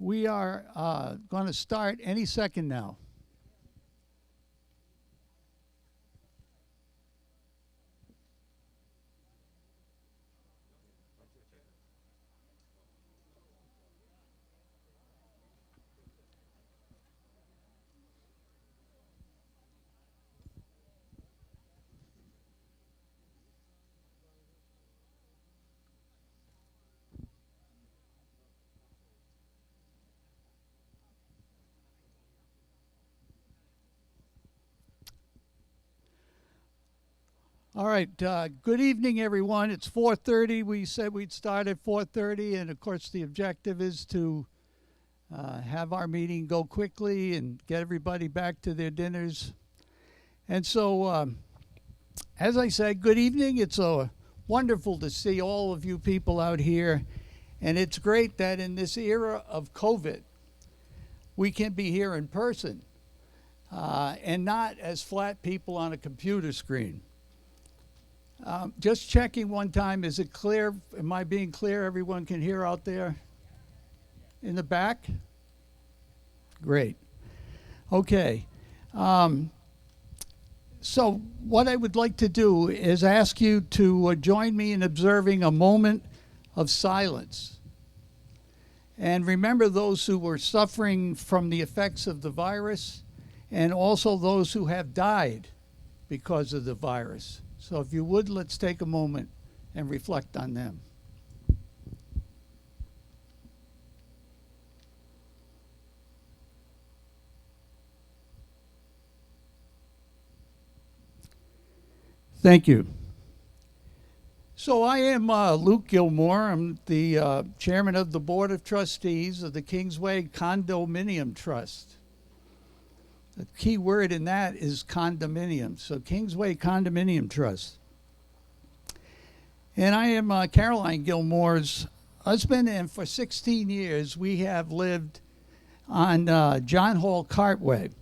We are going to start any second now. All right. Good evening, everyone. It's 4:30. We said we'd start at 4:30, and of course, the objective is to have our meeting go quickly and get everybody back to their dinners. And so, as I said, good evening. It's wonderful to see all of you people out here, and it's great that in this era of COVID, we can be here in person and not as flat people on a computer screen. Just checking one time, is it clear? Am I being clear? Everyone can hear out there in the back? Great. Okay. So what I would like to do is ask you to join me in observing a moment of silence. And remember those who were suffering from the effects of the virus, and also those who have died because of the virus. So if you would, let's take a moment and reflect on them. Thank you. So I am Luke Gilmore. I'm the chairman of the Board of Trustees of the Kingsway Condominium Trust. The key word in that is condominium. So Kingsway Condominium Trust. And I am Caroline Gilmore's husband, and for 16 years we have lived on John Hall Cartway.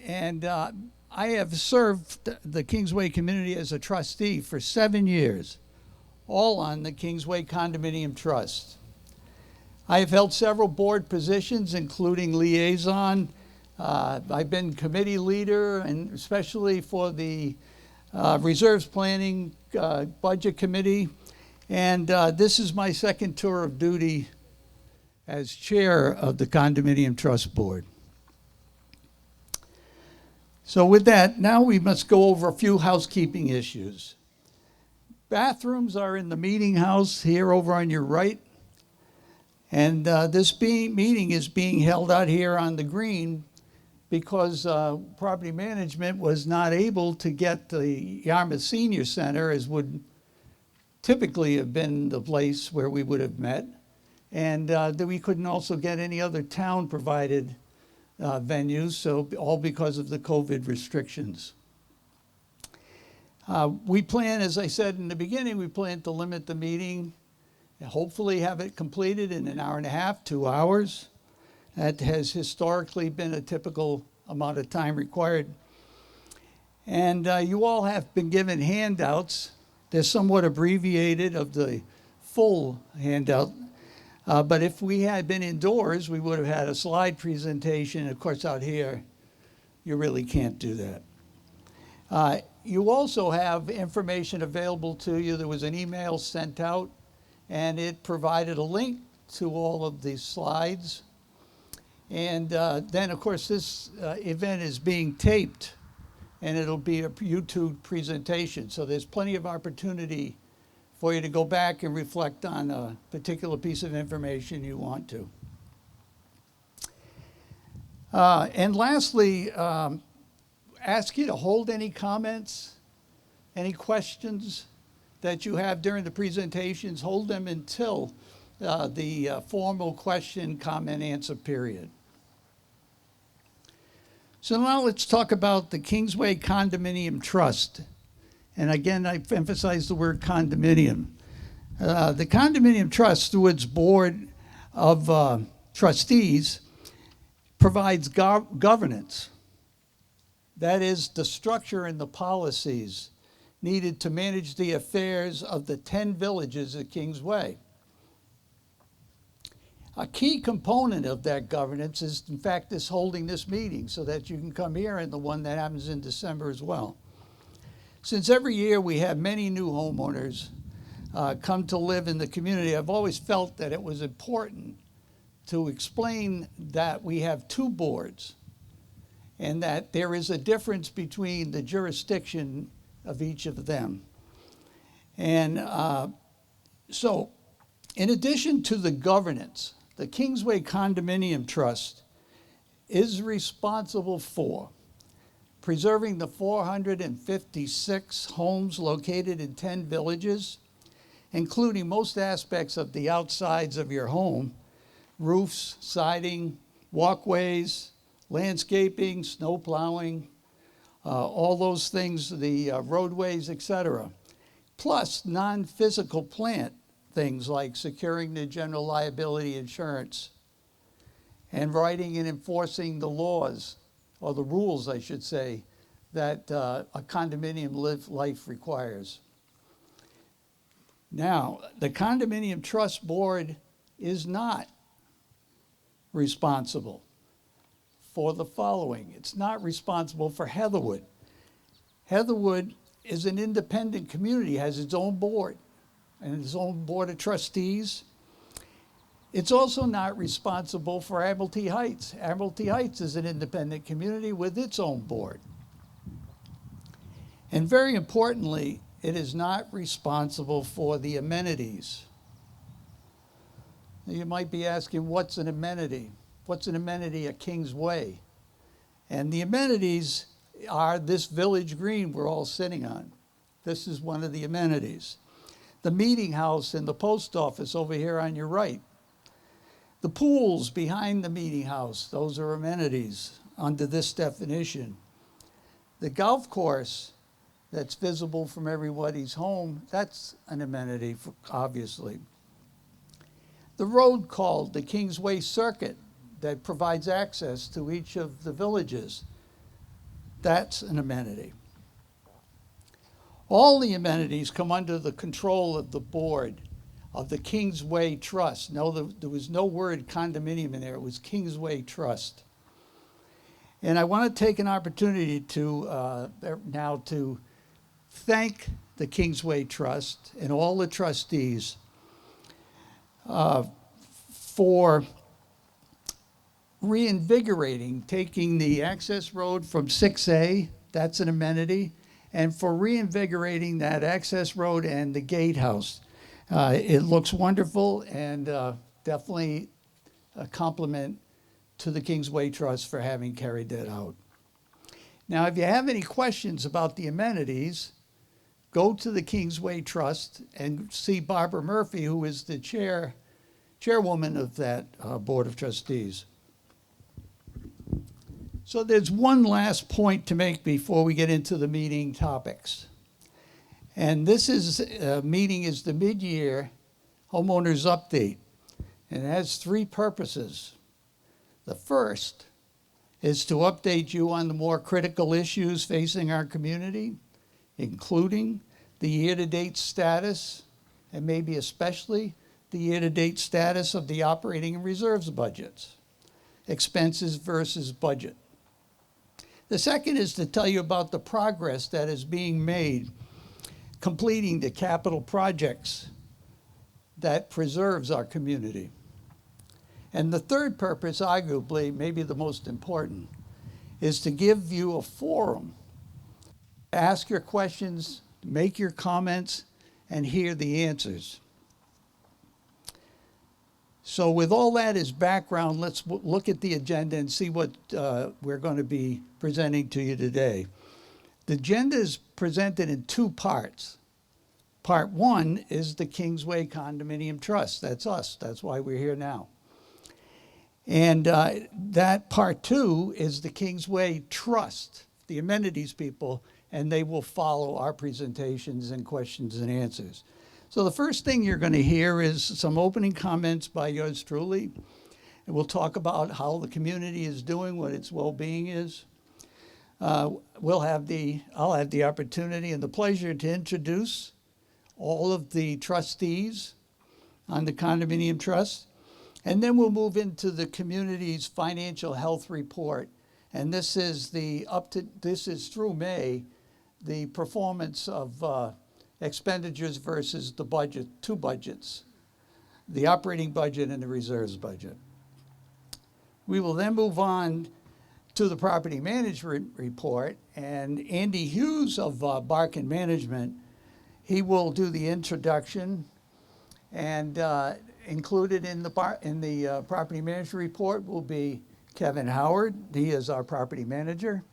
And I have served the Kingsway community as a trustee for 7 years, all on the Kingsway Condominium Trust. I have held several board positions, including liaison. I've been committee leader, and especially for the Reserves Planning Budget Committee. And this is my second tour of duty as chair of the Condominium Trust Board. So with that, now we must go over a few housekeeping issues. Bathrooms are in the meeting house here over on your right. And this meeting is being held out here on the green because property management was not able to get the Yarmouth Senior Center, as would typically have been the place where we would have met, and that we couldn't also get any other town-provided venues, so all because of the COVID restrictions. We plan, as I said in the beginning, we plan to limit the meeting, and hopefully have it completed in an hour and a half, 2 hours. That has historically been a typical amount of time required. And you all have been given handouts. They're somewhat abbreviated of the full handout. But if we had been indoors, we would have had a slide presentation. Of course, out here, you really can't do that. You also have information available to you. There was an email sent out, and it provided a link to all of these slides. And then, of course, this event is being taped, and it'll be a YouTube presentation. So there's plenty of opportunity for you to go back and reflect on a particular piece of information you want to. And lastly, ask you to hold any comments, any questions that you have during the presentations, hold them until the formal question, comment, answer period. So now let's talk about the Kingsway Condominium Trust. And again, I emphasize the word condominium. The Condominium Trust, through its board of trustees, provides governance. That is the structure and the policies needed to manage the affairs of the 10 villages at Kingsway. A key component of that governance is, in fact, this holding this meeting so that you can come here and the one that happens in December as well. Since every year we have many new homeowners come to live in the community, I've always felt that it was important to explain that we have two boards and that there is a difference between the jurisdiction of each of them. And so, in addition to the governance, the Kingsway Condominium Trust is responsible for preserving the 456 homes located in 10 villages, including most aspects of the outsides of your home: roofs, siding, walkways, landscaping, snow plowing, all those things, the roadways, etc. Plus non-physical plant things like securing the general liability insurance and writing and enforcing the laws, or the rules, I should say, that a condominium life requires. Now, the Condominium Trust Board is not responsible for the following. It's not responsible for Heatherwood. Heatherwood is an independent community, has its own board and its own board of trustees. It's also not responsible for Admiralty Heights. Admiralty Heights is an independent community with its own board. And very importantly, it is not responsible for the amenities. You might be asking, what's an amenity? What's an amenity at Kingsway? And the amenities are this village green we're all sitting on. This is one of the amenities. The meeting house and the post office over here on your right. The pools behind the meeting house, those are amenities under this definition. The golf course that's visible from everybody's home, that's an amenity, obviously. The road called the Kingsway Circuit that provides access to each of the villages, that's an amenity. All the amenities come under the control of the board of the Kingsway Trust. No, there was no word condominium in there, it was Kingsway Trust. And I want to take an opportunity to now to thank the Kingsway Trust and all the trustees for reinvigorating, taking the access road from 6A, that's an amenity, and for reinvigorating that access road and the gatehouse. It looks wonderful, and definitely a compliment to the Kingsway Trust for having carried that out. Now, if you have any questions about the amenities, go to the Kingsway Trust and see Barbara Murphy, who is the chairwoman of that Board of Trustees. So there's one last point to make before we get into the meeting topics. And this meeting is the mid-year homeowners update. And it has three purposes. The first is to update you on the more critical issues facing our community, including the year-to-date status, and maybe especially the year-to-date status of the operating and reserves budgets, expenses versus budget. The second is to tell you about the progress that is being made completing the capital projects that preserves our community. And the third purpose, arguably, maybe the most important, is to give you a forum to ask your questions, make your comments, and hear the answers. So with all that as background, let's look at the agenda and see what we're going to be presenting to you today. The agenda is presented in two parts. Part one is the Kingsway Condominium Trust. That's us. That's why we're here now. And that part two is the Kingsway Trust, the amenities people, and they will follow our presentations and questions and answers. So the first thing you're going to hear is some opening comments by yours truly. And we'll talk about how the community is doing, what its well-being is. I'll have the opportunity and the pleasure to introduce all of the trustees on the Condominium Trust. And then we'll move into the community's financial health report. And this is this is through May, the performance of expenditures versus the budget, two budgets, the operating budget and the reserves budget. We will then move on to the property management report, and Andy Hughes of Barkin Management, he will do the introduction, and included in the property management report will be Kevin Howard. He is our property manager,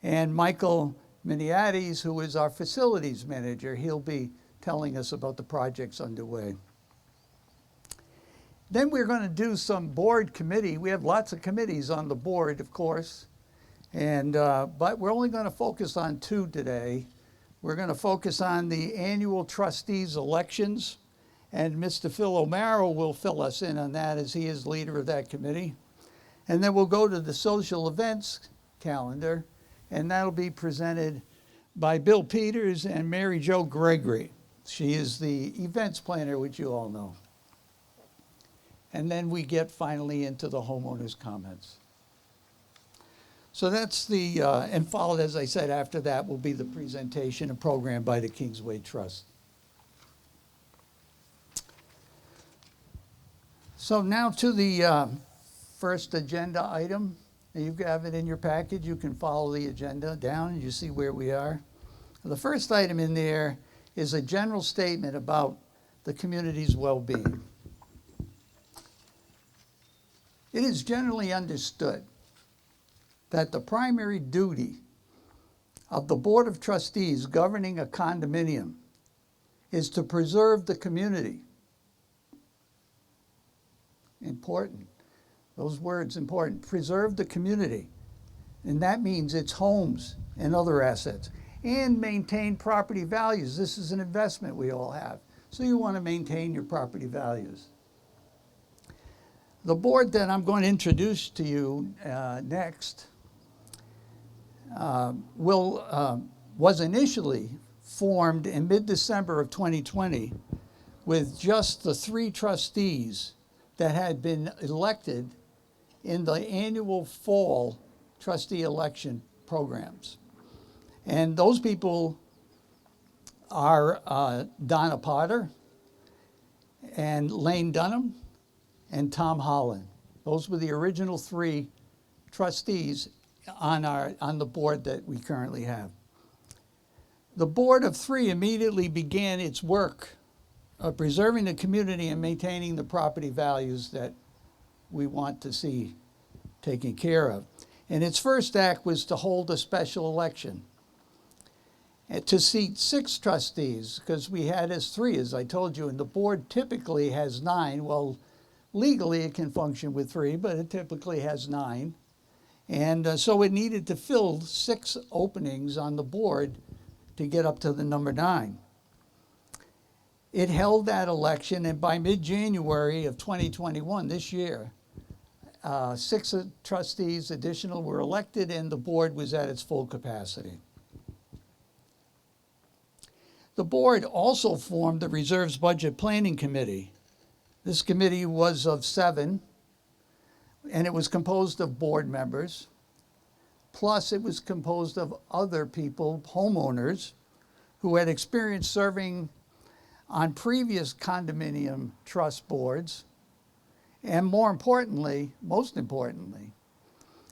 and Michael Miniades, who is our facilities manager. He'll be telling us about the projects underway. Then we're going to do some board committee. We have lots of committees on the board, of course, and but we're only going to focus on two today. We're going to focus on the annual trustees elections, and Mr. Phil O'Mara will fill us in on that as he is leader of that committee. And then we'll go to the social events calendar, and that'll be presented by Bill Peters and Mary Jo Gregory. She is the events planner, which you all know. And then we get finally into the homeowners' comments. So that's the, and followed, as I said, after that will be the presentation and program by the Kingsway Trust. So now to the first agenda item. You have it in your package. You can follow the agenda down and you see where we are. The first item in there is a general statement about the community's well-being. It is generally understood that the primary duty of the Board of Trustees governing a condominium is to preserve the community. Important. Those words important. Preserve the community. And that means its homes and other assets. And maintain property values. This is an investment we all have. So you want to maintain your property values. The board that I'm going to introduce to you next was initially formed in mid-December of 2020 with just the 3 trustees that had been elected in the annual fall trustee election programs. And those people are Donna Potter and Lane Dunham and Tom Holland. Those were the original 3 trustees on the board that we currently have. The board of 3 immediately began its work of preserving the community and maintaining the property values that we want to see taken care of. And its first act was to hold a special election to seat 6 trustees, because we had as 3, as I told you, and the board typically has 9. Well, legally, it can function with 3, but it typically has 9. And so it needed to fill 6 openings on the board to get up to the number 9. It held that election, and by mid-January of 2021, this year, 6 trustees additional were elected, and the board was at its full capacity. The board also formed the Reserves Budget Planning Committee. This committee was of 7, and it was composed of board members. Plus, it was composed of other people, homeowners, who had experience serving on previous condominium trust boards, and most importantly,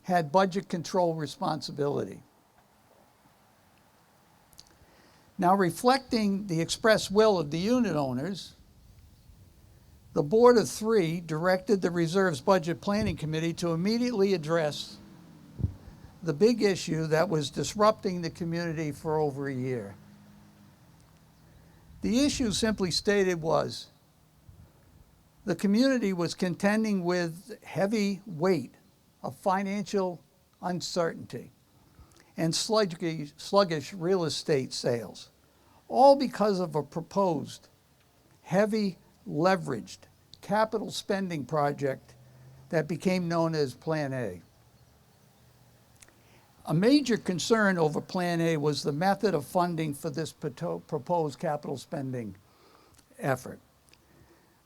had budget control responsibility. Now, reflecting the express will of the unit owners, the board of 3 directed the Reserves Budget Planning Committee to immediately address the big issue that was disrupting the community for over a year. The issue, simply stated, was the community was contending with heavy weight of financial uncertainty and sluggish real estate sales, all because of a proposed heavy leveraged capital spending project that became known as Plan A. A major concern over Plan A was the method of funding for this proposed capital spending effort.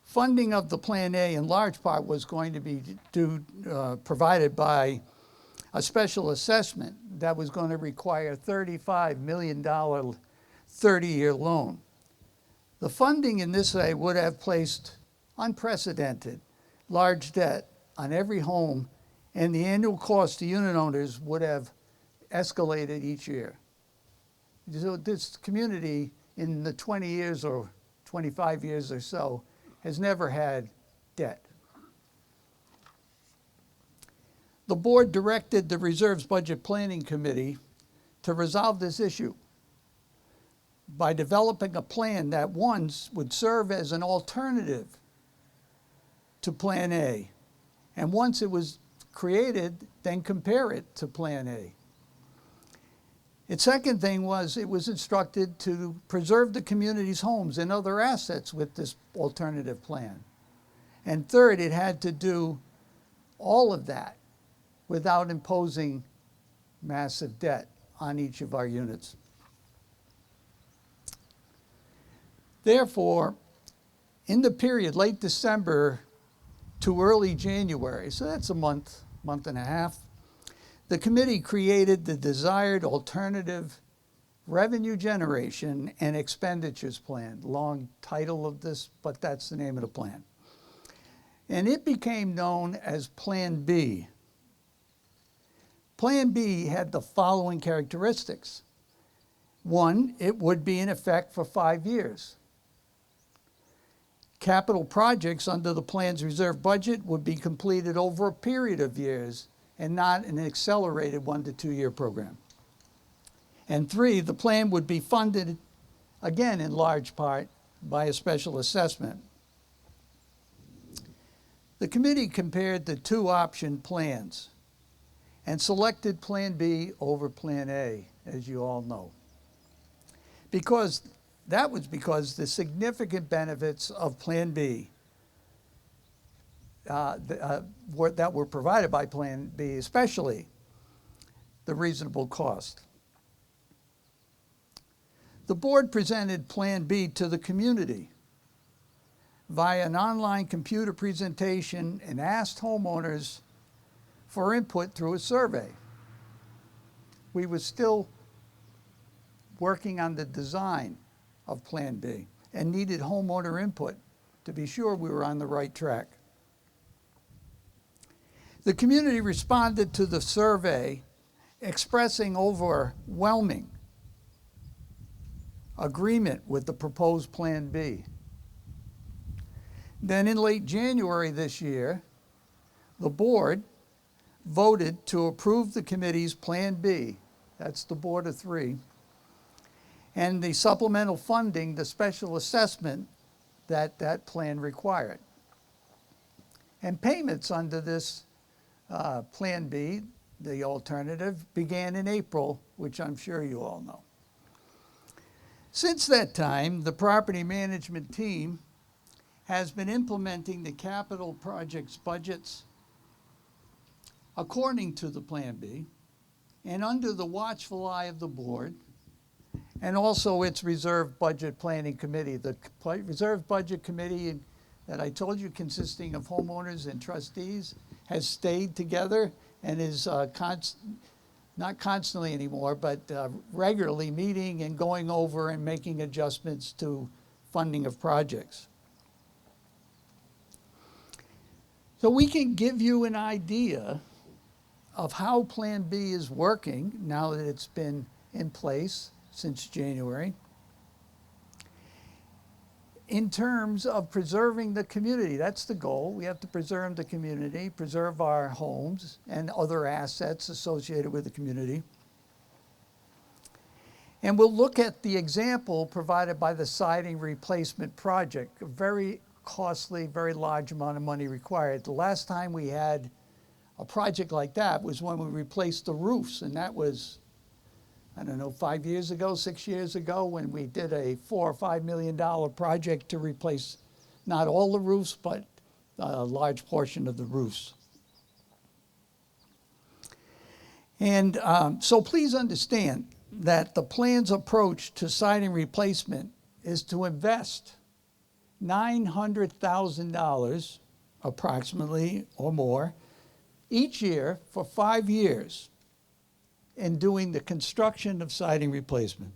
Funding of the Plan A in large part was going to be provided by a special assessment that was going to require $35 million 30-year loan. The funding in this way would have placed unprecedented large debt on every home, and the annual cost to unit owners would have escalated each year. So this community in the 20 years or 25 years or so has never had debt. The board directed the Reserves Budget Planning Committee to resolve this issue by developing a plan that once would serve as an alternative to Plan A, and once it was created, then compare it to Plan A. Its second thing was it was instructed to preserve the community's homes and other assets with this alternative plan. And third, it had to do all of that without imposing massive debt on each of our units. Therefore, in the period late December to early January, so that's a month and a half, the committee created the desired alternative revenue generation and expenditures plan. Long title of this, but that's the name of the plan. And it became known as Plan B. Plan B had the following characteristics. One, it would be in effect for 5 years. Capital projects under the plan's reserve budget would be completed over a period of years and not an accelerated 1 to 2 year program. And three, the plan would be funded, again in large part, by a special assessment. The committee compared the two option plans and selected Plan B over Plan A, as you all know. Because the significant benefits of Plan B that were provided by Plan B, especially the reasonable cost. The board presented Plan B to the community via an online computer presentation and asked homeowners for input through a survey. We were still working on the design of Plan B and needed homeowner input to be sure we were on the right track. The community responded to the survey expressing overwhelming agreement with the proposed Plan B. Then in late January this year, the board voted to approve the committee's Plan B, that's the board of three, and the supplemental funding, the special assessment that plan required. And payments under this Plan B, the alternative, began in April, which I'm sure you all know. Since that time, the property management team has been implementing the capital projects budgets according to the Plan B and under the watchful eye of the board and also its Reserve Budget Planning Committee. The Reserve Budget Committee that I told you, consisting of homeowners and trustees, has stayed together and is not constantly anymore, but regularly meeting and going over and making adjustments to funding of projects. So we can give you an idea of how Plan B is working now that it's been in place since January in terms of preserving the community. That's the goal. We have to preserve the community, preserve our homes and other assets associated with the community. And we'll look at the example provided by the siding replacement project, a very costly, very large amount of money required. The last time we had a project like that was when we replaced the roofs, and that was, I don't know, 5 years ago, 6 years ago, when we did a $4 or $5 million project to replace not all the roofs, but a large portion of the roofs. And so please understand that the plan's approach to siding replacement is to invest $900,000 approximately or more each year for 5 years in doing the construction of siding replacement.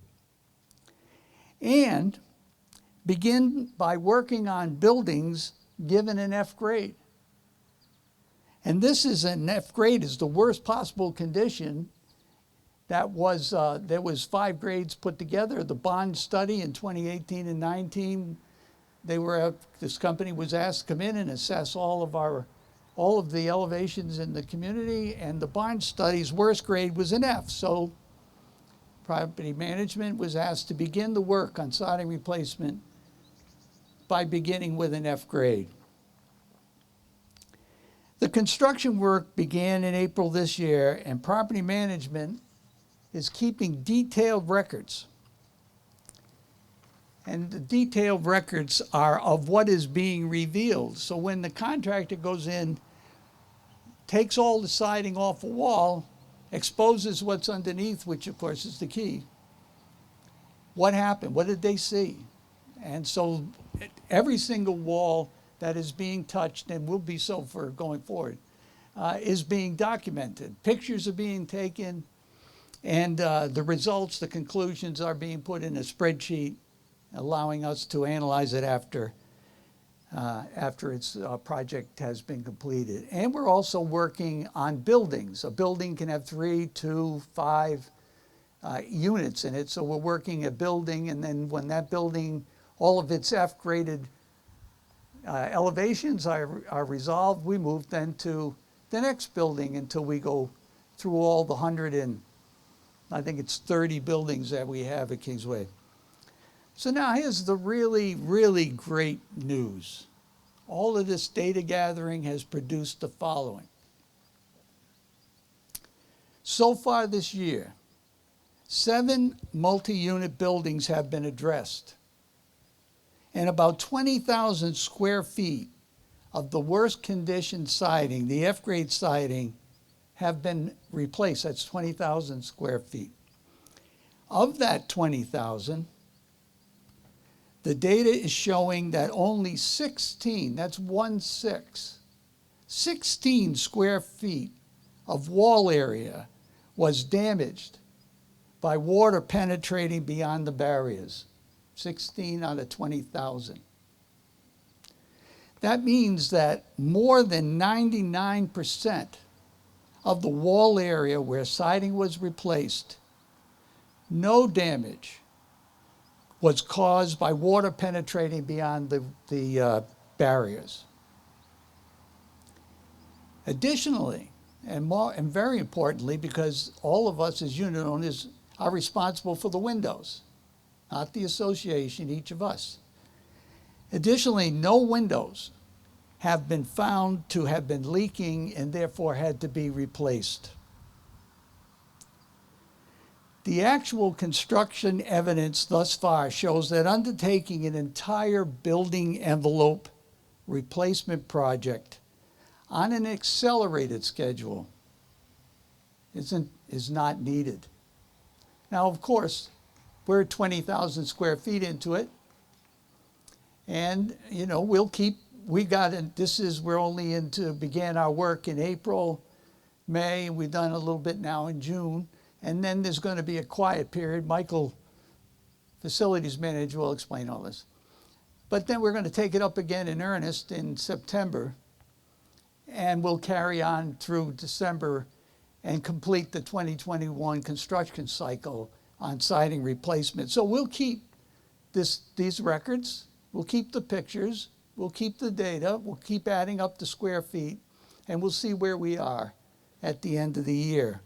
And begin by working on buildings given an F grade. And this is an F grade is the worst possible condition. That was, there was 5 grades put together. The bond study in 2018 and 19, this company was asked to come in and assess all of the elevations in the community, and the bond study's worst grade was an F. So property management was asked to begin the work on siding replacement by beginning with an F grade. The construction work began in April this year, and property management is keeping detailed records. And the detailed records are of what is being revealed. So when the contractor goes in, takes all the siding off a wall, exposes what's underneath, which of course is the key. What happened? What did they see? And so every single wall that is being touched, and will be so for going forward, is being documented. Pictures are being taken, and the results, the conclusions are being put in a spreadsheet, allowing us to analyze it after its project has been completed. And we're also working on buildings. A building can have 3, 2, 5 units in it. So we're working a building, and then when that building, all of its F-graded elevations are resolved, we move then to the next building until we go through all the 30 buildings that we have at Kingsway. So now here's the really, really great news. All of this data gathering has produced the following. So far this year, 7 multi-unit buildings have been addressed, and about 20,000 square feet of the worst condition siding, the F-grade siding, have been replaced. That's 20,000 square feet. Of that 20,000, the data is showing that only 16, that's 16 square feet of wall area was damaged by water penetrating beyond the barriers. 16 out of 20,000. That means that more than 99% of the wall area where siding was replaced, no damage was caused by water penetrating beyond the barriers. Additionally, and very importantly, because all of us as unit owners are responsible for the windows, not the association, each of us. Additionally, no windows have been found to have been leaking and therefore had to be replaced. The actual construction evidence thus far shows that undertaking an entire building envelope replacement project on an accelerated schedule is not needed. Now, of course, we're 20,000 square feet into it, and began our work in April, May, and we've done a little bit now in June, and then there's going to be a quiet period. Michael, facilities manager, will explain all this. But then we're going to take it up again in earnest in September, and we'll carry on through December and complete the 2021 construction cycle on siding replacement. So we'll keep these records, we'll keep the pictures, we'll keep the data, we'll keep adding up the square feet, and we'll see where we are at the end of the year.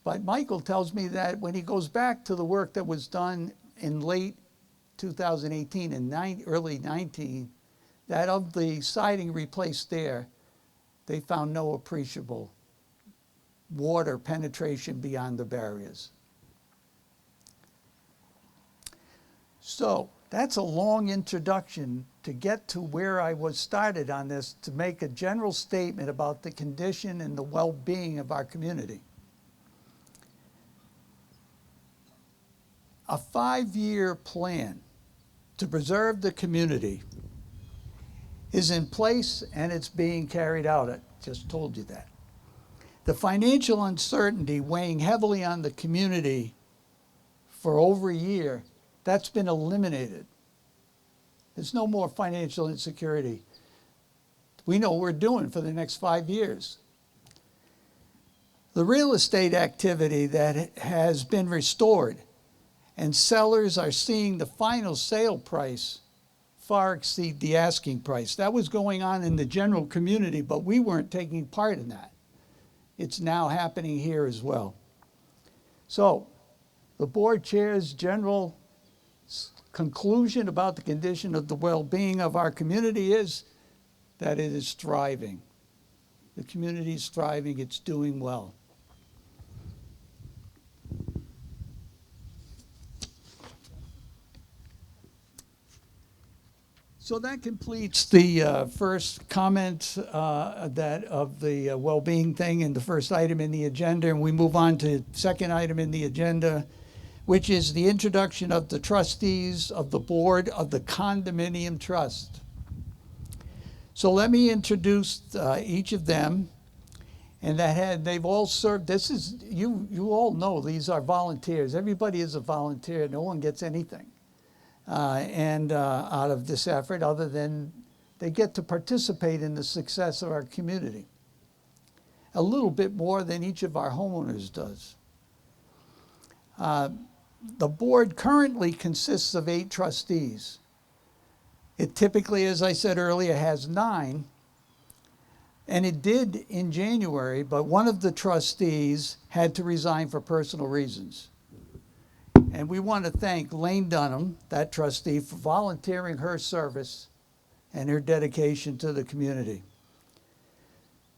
But Michael tells me that when he goes back to the work that was done in late 2018 and early 19, that of the siding replaced there, they found no appreciable water penetration beyond the barriers. So that's a long introduction to get to where I was started on this, to make a general statement about the condition and the well-being of our community. A 5-year plan to preserve the community is in place and it's being carried out. I just told you that. The financial uncertainty weighing heavily on the community for over a year, that's been eliminated. There's no more financial insecurity. We know what we're doing for the next 5 years. The real estate activity that has been restored, and sellers are seeing the final sale price far exceed the asking price. That was going on in the general community, but we weren't taking part in that. It's now happening here as well. So, the board chair's general conclusion about the condition of the well-being of our community is that it is thriving. The community is thriving, it's doing well. So that completes the first comment of the well-being thing and the first item in the agenda, and we move on to second item in the agenda, which is the introduction of the trustees of the board of the condominium trust. So let me introduce each of them, and they've all served. This is you all know these are volunteers. Everybody is a volunteer. No one gets anything. Out of this effort, other than they get to participate in the success of our community. A little bit more than each of our homeowners does. The board currently consists of 8 trustees. It typically, as I said earlier, has 9, and it did in January, but one of the trustees had to resign for personal reasons. And we want to thank Lane Dunham, that trustee, for volunteering her service and her dedication to the community.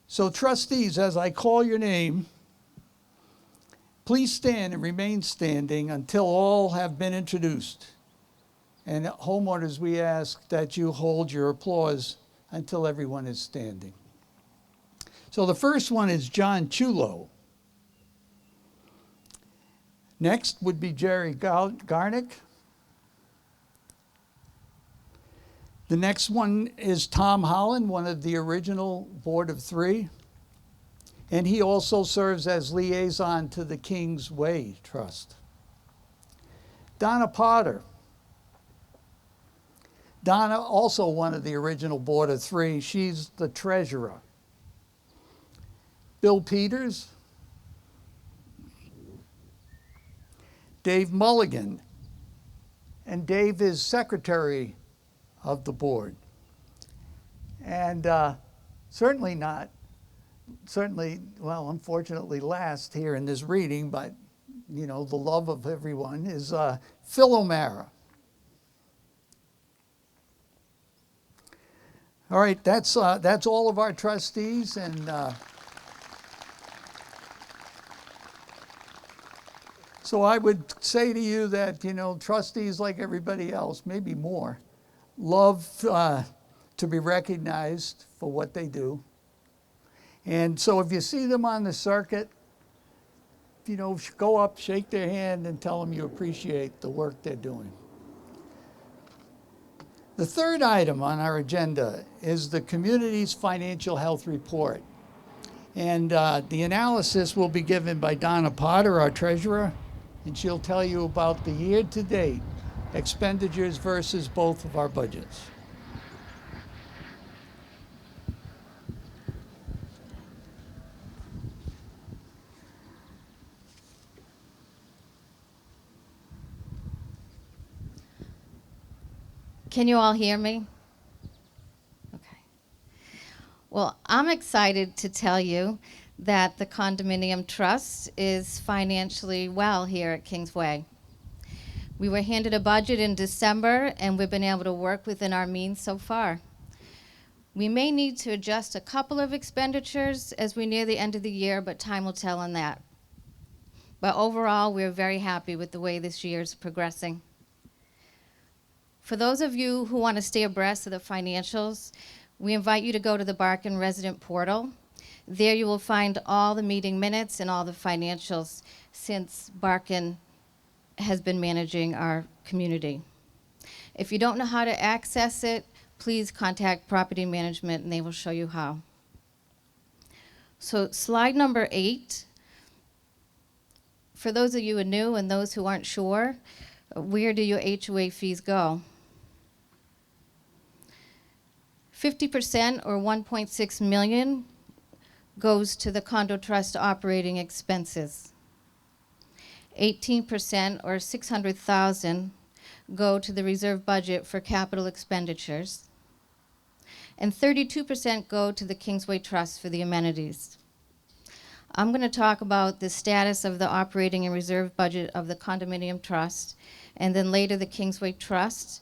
So trustees, as I call your name, please stand and remain standing until all have been introduced. And homeowners, we ask that you hold your applause until everyone is standing. So the first one is John Chulo. Next would be Jerry Garnick. The next one is Tom Holland, one of the original Board of 3. And he also serves as liaison to the Kingsway Trust. Donna Potter. Donna, also one of the original Board of 3. She's the treasurer. Bill Peters. Dave Mulligan, and Dave is secretary of the board. And certainly, well, unfortunately last here in this reading, but you know, the love of everyone is Phil O'Mara. All right, that's all of our trustees, and so I would say to you that, you know, trustees, like everybody else, maybe more, love to be recognized for what they do. And so if you see them on the circuit, you know, go up, shake their hand, and tell them you appreciate the work they're doing. The third item on our agenda is the community's financial health report. And the analysis will be given by Donna Potter, our treasurer, and she'll tell you about the year-to-date expenditures versus both of our budgets. Can you all hear me? Okay. Well, I'm excited to tell you that the Condominium Trust is financially well here at Kingsway. We were handed a budget in December, and we've been able to work within our means so far. We may need to adjust a couple of expenditures as we near the end of the year, but time will tell on that. But overall, we're very happy with the way this year is progressing. For those of you who want to stay abreast of the financials, we invite you to go to the Barkin Resident Portal. There you will find all the meeting minutes and all the financials since Barkin has been managing our community. If you don't know how to access it, please contact property management and they will show you how. So slide number 8, for those of you who are new and those who aren't sure, where do your HOA fees go? 50% or 1.6 million goes to the condo trust operating expenses. 18% or 600,000 go to the reserve budget for capital expenditures. And 32% go to the Kingsway Trust for the amenities. I'm going to talk about the status of the operating and reserve budget of the condominium trust, and then later the Kingsway Trust.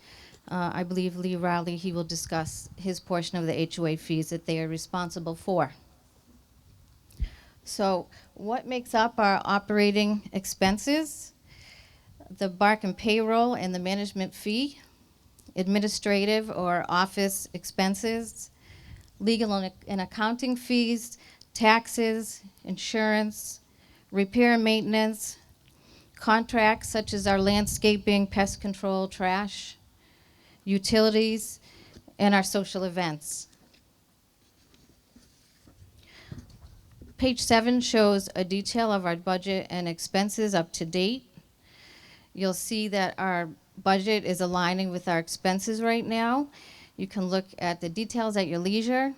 I believe Lee Rowley, he will discuss his portion of the HOA fees that they are responsible for. So what makes up our operating expenses? The bark and payroll and the management fee, administrative or office expenses, legal and accounting fees, taxes, insurance, repair and maintenance, contracts such as our landscaping, pest control, trash, utilities, and our social events. Page 7 shows a detail of our budget and expenses up to date. You'll see that our budget is aligning with our expenses right now. You can look at the details at your leisure.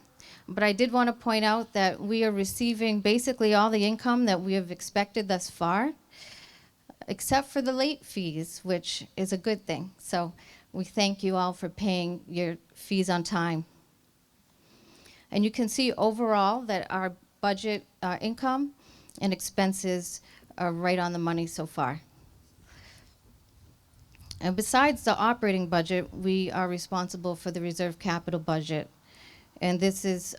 But I did want to point out that we are receiving basically all the income that we have expected thus far, except for the late fees, which is a good thing. So we thank you all for paying your fees on time. And you can see overall that our budget income and expenses are right on the money so far. And besides the operating budget, we are responsible for the reserve capital budget. And this is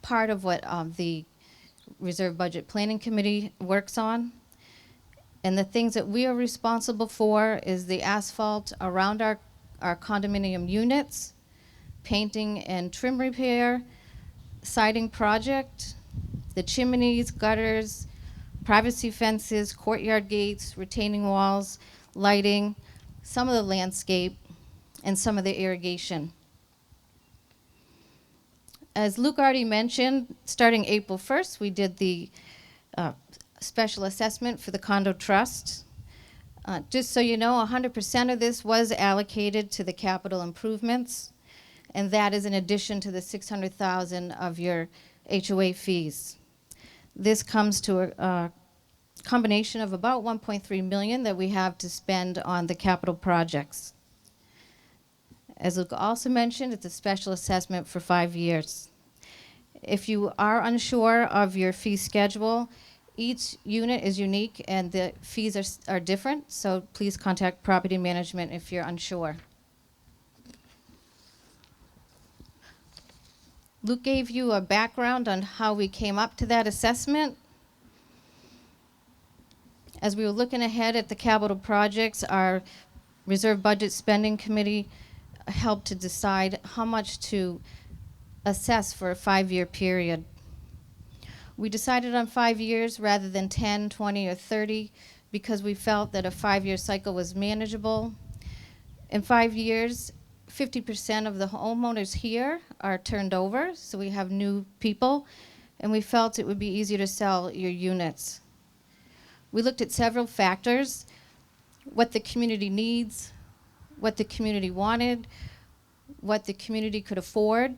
part of what the Reserve Budget Planning Committee works on. And the things that we are responsible for is the asphalt around our condominium units, painting and trim repair, siding project, the chimneys, gutters, privacy fences, courtyard gates, retaining walls, lighting, some of the landscape, and some of the irrigation. As Luke already mentioned, starting April 1st, we did the special assessment for the condo trust. Just so you know, 100% of this was allocated to the capital improvements, and that is in addition to the $600,000 of your HOA fees. This comes to a combination of about $1.3 million that we have to spend on the capital projects. As Luke also mentioned, it's a special assessment for 5 years. If you are unsure of your fee schedule, each unit is unique and the fees are different, so please contact property management if you're unsure. Luke gave you a background on how we came up to that assessment. As we were looking ahead at the capital projects, our Reserve Budget Spending Committee helped to decide how much to assess for a 5-year period. We decided on 5 years rather than 10, 20, or 30 because we felt that a 5-year cycle was manageable. In 5 years, 50% of the homeowners here are turned over, so we have new people, and we felt it would be easier to sell your units. We looked at several factors: what the community needs, what the community wanted, what the community could afford.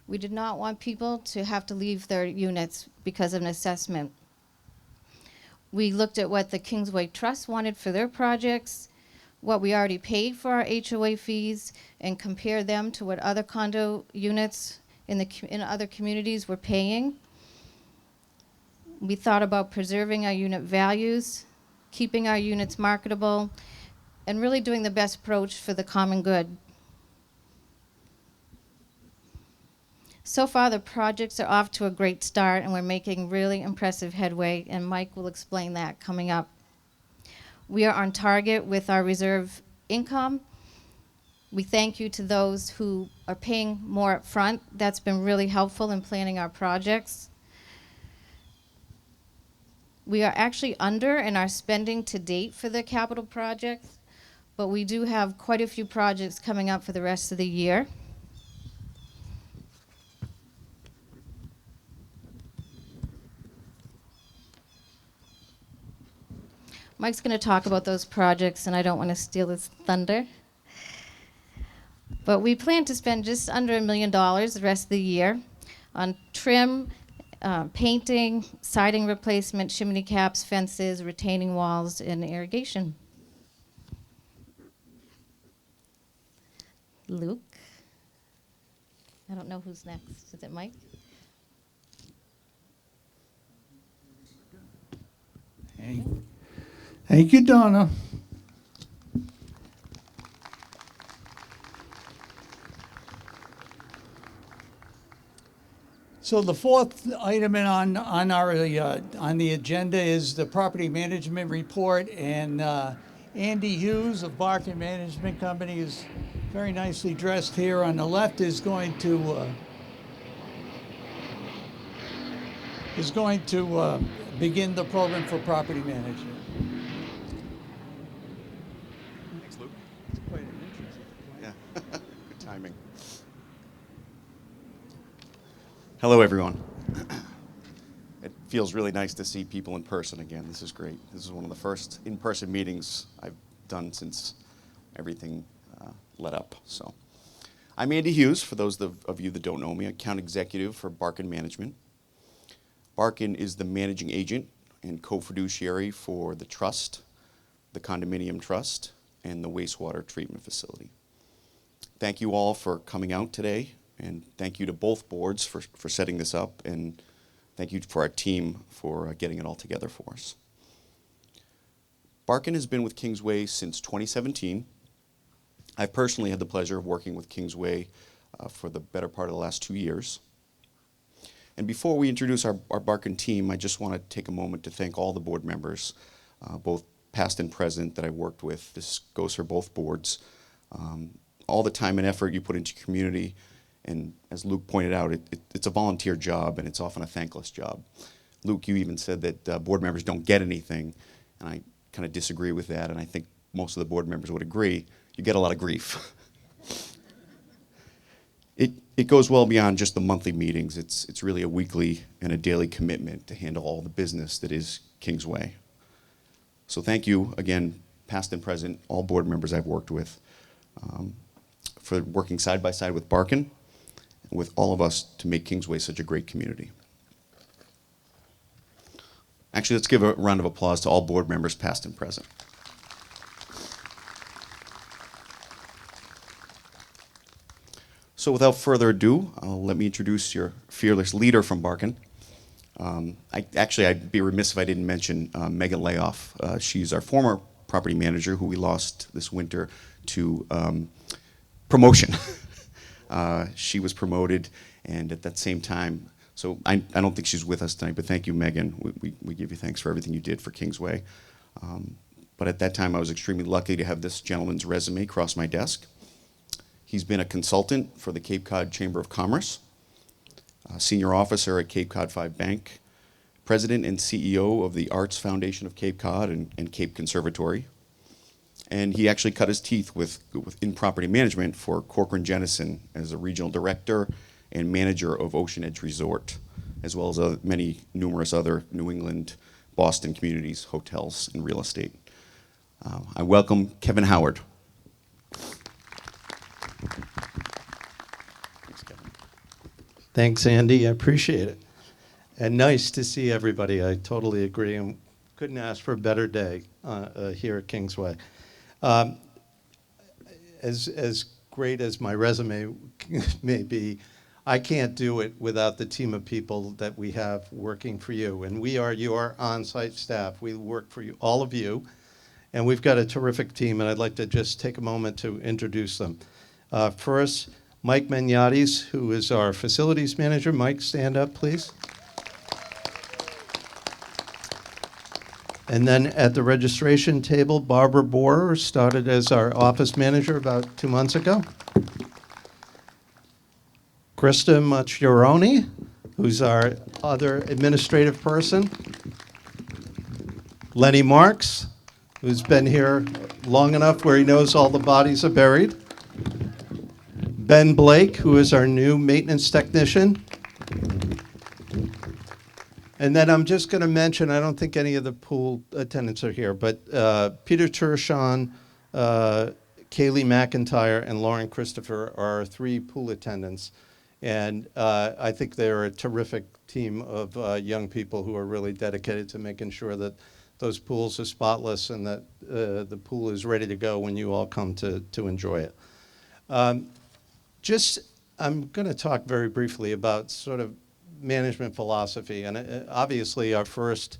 We did not want people to have to leave their units because of an assessment. We looked at what the Kingsway Trust wanted for their projects, what we already paid for our HOA fees, and compare them to what other condo units in other communities were paying. We thought about preserving our unit values, keeping our units marketable, and really doing the best approach for the common good. So far, the projects are off to a great start, and we're making really impressive headway, and Mike will explain that coming up. We are on target with our reserve income. We thank you to those who are paying more up front. That's been really helpful in planning our projects. We are actually under in our spending to date for the capital projects, but we do have quite a few projects coming up for the rest of the year. Mike's going to talk about those projects, and I don't want to steal his thunder. But we plan to spend just under $1 million the rest of the year on trim, painting, siding replacement, chimney caps, fences, retaining walls, and irrigation. Luke? I don't know who's next. Is it Mike? Thank you, Donna. So the fourth item on the agenda is the property management report, and Andy Hughes of Barkin Management Company is very nicely dressed here. On the left is going to begin the program for property management. Thanks, Luke. It's quite an interesting plan. Yeah, good timing. Hello, everyone. It feels really nice to see people in person again. This is great. This is one of the first in-person meetings I've done since everything let up. So, I'm Andy Hughes, for those of you that don't know me, account executive for Barkin Management. Barkin is the managing agent and co-fiduciary for the trust, the condominium trust, and the wastewater treatment facility. Thank you all for coming out today, and thank you to both boards for setting this up, and thank you for our team for getting it all together for us. Barkin has been with Kingsway since 2017. I personally had the pleasure of working with Kingsway for the better part of the last 2 years. And before we introduce our Barkin team, I just want to take a moment to thank all the board members, both past and present, that I worked with. This goes for both boards. All the time and effort you put into your community, and as Luke pointed out, it's a volunteer job, and it's often a thankless job. Luke, you even said that board members don't get anything, and I kind of disagree with that, and I think most of the board members would agree. You get a lot of grief. It goes well beyond just the monthly meetings. It's really a weekly and a daily commitment to handle all the business that is Kingsway. So thank you again, past and present, all board members I've worked with, for working side by side with Barkin and with all of us to make Kingsway such a great community. Actually, let's give a round of applause to all board members, past and present. So without further ado, let me introduce your fearless leader from Barkin. I'd be remiss if I didn't mention Megan Layoff. She's our former property manager who we lost this winter to promotion. She was promoted, and at that same time, so I don't think she's with us tonight, but thank you, Megan. We give you thanks for everything you did for Kingsway. But at that time, I was extremely lucky to have this gentleman's resume cross my desk. He's been a consultant for the Cape Cod Chamber of Commerce, a senior officer at Cape Cod 5 Bank, president and CEO of the Arts Foundation of Cape Cod and Cape Conservatory. And he actually cut his teeth in property management for Corcoran Jennison as a regional director and manager of Ocean Edge Resort, as well as numerous other New England, Boston communities, hotels, and real estate. I welcome Kevin Howard. Thanks, Kevin. Thanks, Andy. I appreciate it. And nice to see everybody. I totally agree. And couldn't ask for a better day here at Kingsway. As great as my resume may be, I can't do it without the team of people that we have working for you. And we are your on-site staff. We work for you, all of you. And we've got a terrific team, and I'd like to just take a moment to introduce them. First, Mike Magnatis, who is our facilities manager. Mike, stand up, please. And then at the registration table, Barbara Borer started as our office manager about 2 months ago. Krista Macchiaroni, who's our other administrative person. Lenny Marks, who's been here long enough where he knows all the bodies are buried. Ben Blake, who is our new maintenance technician. And then I'm just going to mention, I don't think any of the pool attendants are here, but Peter Turshon, Kaylee McIntyre, and Lauren Christopher are our 3 pool attendants. And I think they're a terrific team of young people who are really dedicated to making sure that those pools are spotless and that the pool is ready to go when you all come to enjoy it. I'm going to talk very briefly about sort of management philosophy. And obviously, our first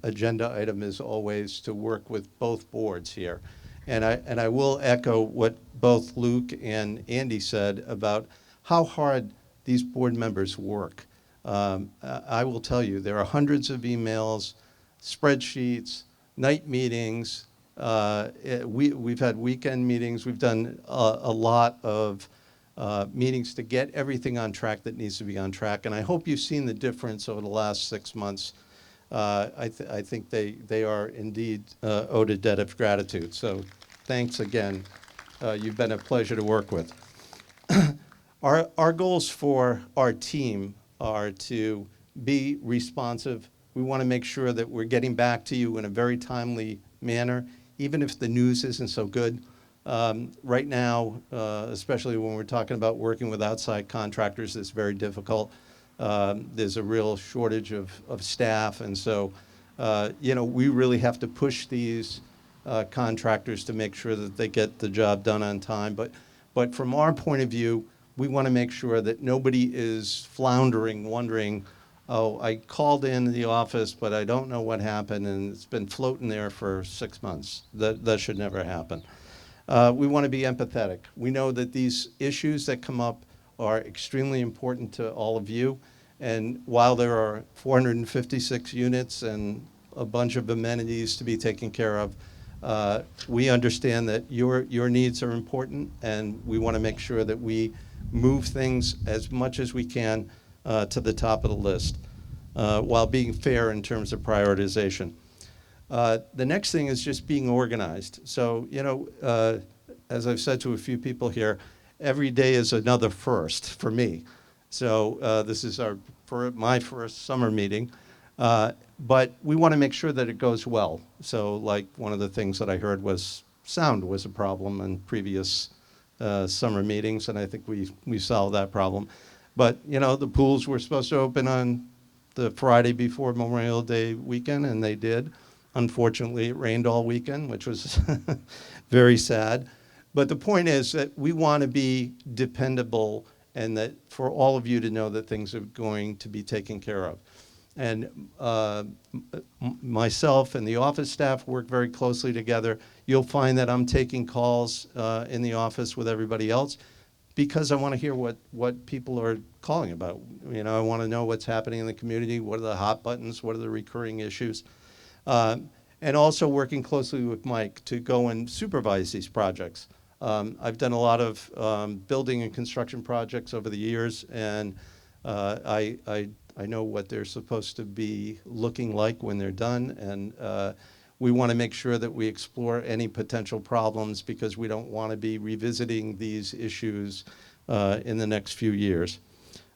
agenda item is always to work with both boards here. And I will echo what both Luke and Andy said about how hard these board members work. I will tell you, there are hundreds of emails, spreadsheets, night meetings. We've had weekend meetings. We've done a lot of meetings to get everything on track that needs to be on track. And I hope you've seen the difference over the last 6 months. I think they are indeed owed a debt of gratitude. So thanks again. You've been a pleasure to work with. Our goals for our team are to be responsive. We want to make sure that we're getting back to you in a very timely manner, even if the news isn't so good. Right now, especially when we're talking about working with outside contractors, it's very difficult. There's a real shortage of staff, and so we really have to push these contractors to make sure that they get the job done on time. But from our point of view, we want to make sure that nobody is floundering, wondering, oh, I called in the office, but I don't know what happened, and it's been floating there for 6 months. That should never happen. We want to be empathetic. We know that these issues that come up are extremely important to all of you. And while there are 456 units and a bunch of amenities to be taken care of, we understand that your needs are important, and we want to make sure that we move things as much as we can to the top of the list while being fair in terms of prioritization. The next thing is just being organized. So, as I've said to a few people here, every day is another first for me. So this is my first summer meeting. But we want to make sure that it goes well. So like one of the things that I heard was sound was a problem in previous summer meetings, and I think we solved that problem. But, the pools were supposed to open on the Friday before Memorial Day weekend, and they did. Unfortunately, it rained all weekend, which was very sad. But the point is that we want to be dependable, and that for all of you to know that things are going to be taken care of. And myself and the office staff work very closely together. You'll find that I'm taking calls in the office with everybody else because I want to hear what people are calling about. I want to know what's happening in the community, what are the hot buttons, what are the recurring issues. And also working closely with Mike to go and supervise these projects. I've done a lot of building and construction projects over the years, and I know what they're supposed to be looking like when they're done, and we want to make sure that we explore any potential problems because we don't want to be revisiting these issues in the next few years.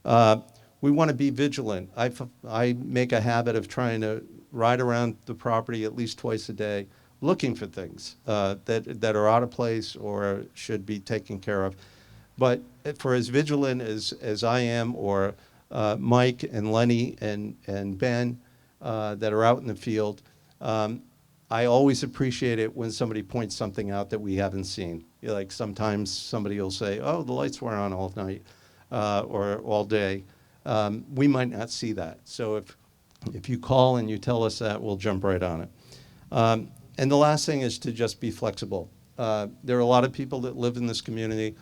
We want to be vigilant. I make a habit of trying to ride around the property at least twice a day looking for things that are out of place or should be taken care of. But for as vigilant as I am, or Mike and Lenny and Ben that are out in the field, I always appreciate it when somebody points something out that we haven't seen. Like sometimes somebody will say, oh, the lights were on all night or all day. We might not see that. So if you call and you tell us that, we'll jump right on it. And the last thing is to just be flexible. There are a lot of people that live in this community.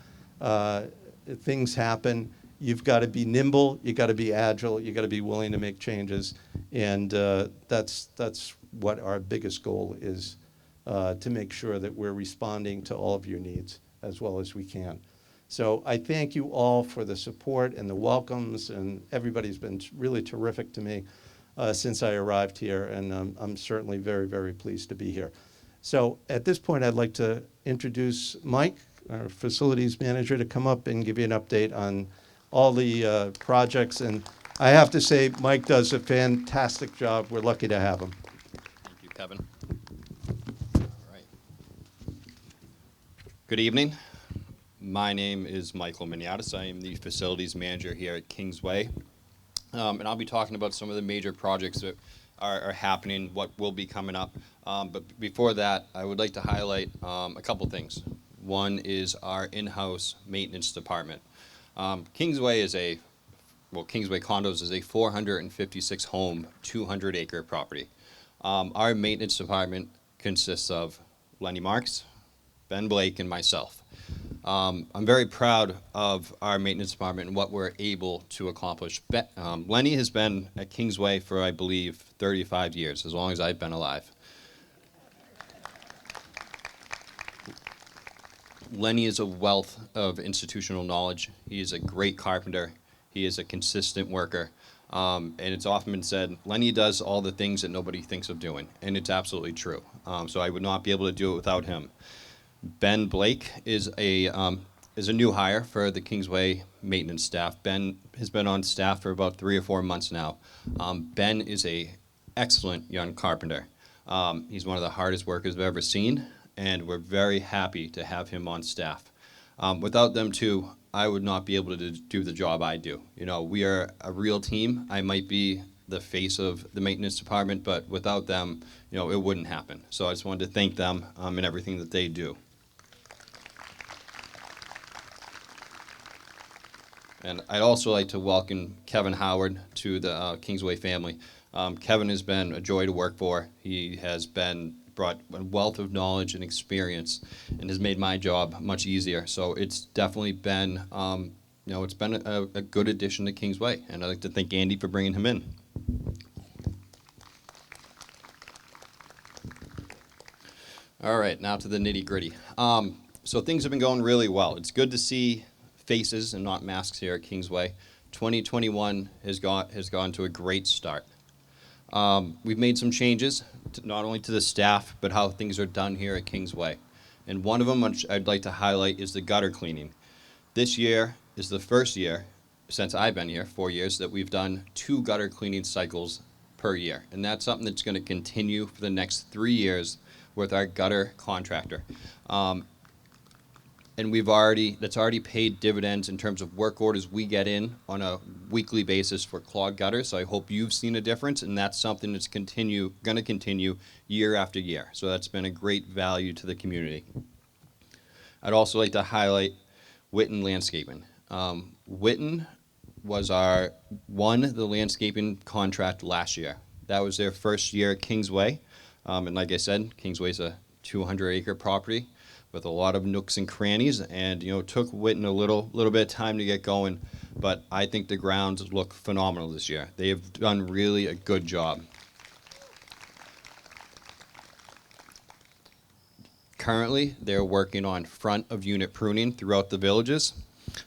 Things happen. You've got to be nimble. You got to be agile. You got to be willing to make changes. And that's what our biggest goal is, to make sure that we're responding to all of your needs as well as we can. So I thank you all for the support and the welcomes, and everybody's been really terrific to me since I arrived here, and I'm certainly very, very pleased to be here. So at this point, I'd like to introduce Mike, our facilities manager, to come up and give you an update on all the projects. And I have to say, Mike does a fantastic job. We're lucky to have him. Thank you, Kevin. All right. Good evening. My name is Michael Miniatis. I am the facilities manager here at Kingsway. And I'll be talking about some of the major projects that are happening, what will be coming up. But before that, I would like to highlight a couple things. One is our in-house maintenance department. Kingsway Condos is a 456 home, 200 acre property. Our maintenance department consists of Lenny Marks, Ben Blake, and myself. I'm very proud of our maintenance department and what we're able to accomplish. Lenny has been at Kingsway for, I believe, 35 years, as long as I've been alive. Lenny is a wealth of institutional knowledge. He is a great carpenter. He is a consistent worker. And it's often been said, Lenny does all the things that nobody thinks of doing, and it's absolutely true. So I would not be able to do it without him. Ben Blake is a new hire for the Kingsway maintenance staff. Ben has been on staff for about 3 or 4 months now. Ben is a excellent young carpenter. He's one of the hardest workers I've ever seen, and we're very happy to have him on staff. Without them two, I would not be able to do the job I do. You know, we are a real team. I might be the face of the maintenance department, but without them, you know, it wouldn't happen. So I just wanted to thank them and everything that they do. And I'd also like to welcome Kevin Howard to the Kingsway family. Kevin has been a joy to work for. He has brought a wealth of knowledge and experience and has made my job much easier. So it's definitely been, it's been a good addition to Kingsway. And I'd like to thank Andy for bringing him in. All right, now to the nitty gritty. So things have been going really well. It's good to see faces and not masks here at Kingsway. 2021 has gone to a great start. We've made some changes, not only to the staff, but how things are done here at Kingsway. And one of them, which I'd like to highlight, is the gutter cleaning. This year is the first year, since I've been here, 4 years, that we've done 2 gutter cleaning cycles per year. And that's something that's going to continue for the next 3 years with our gutter contractor. And that's already paid dividends in terms of work orders we get in on a weekly basis for clogged gutters. So I hope you've seen a difference, and that's something that's going to continue year after year. So that's been a great value to the community. I'd also like to highlight Witten Landscaping. Witten won the landscaping contract last year. That was their first year at Kingsway. And like I said, Kingsway's a 200-acre property with a lot of nooks and crannies, and it took Witten a little bit of time to get going, but I think the grounds look phenomenal this year. They have done really a good job. Currently, they're working on front of unit pruning throughout the villages.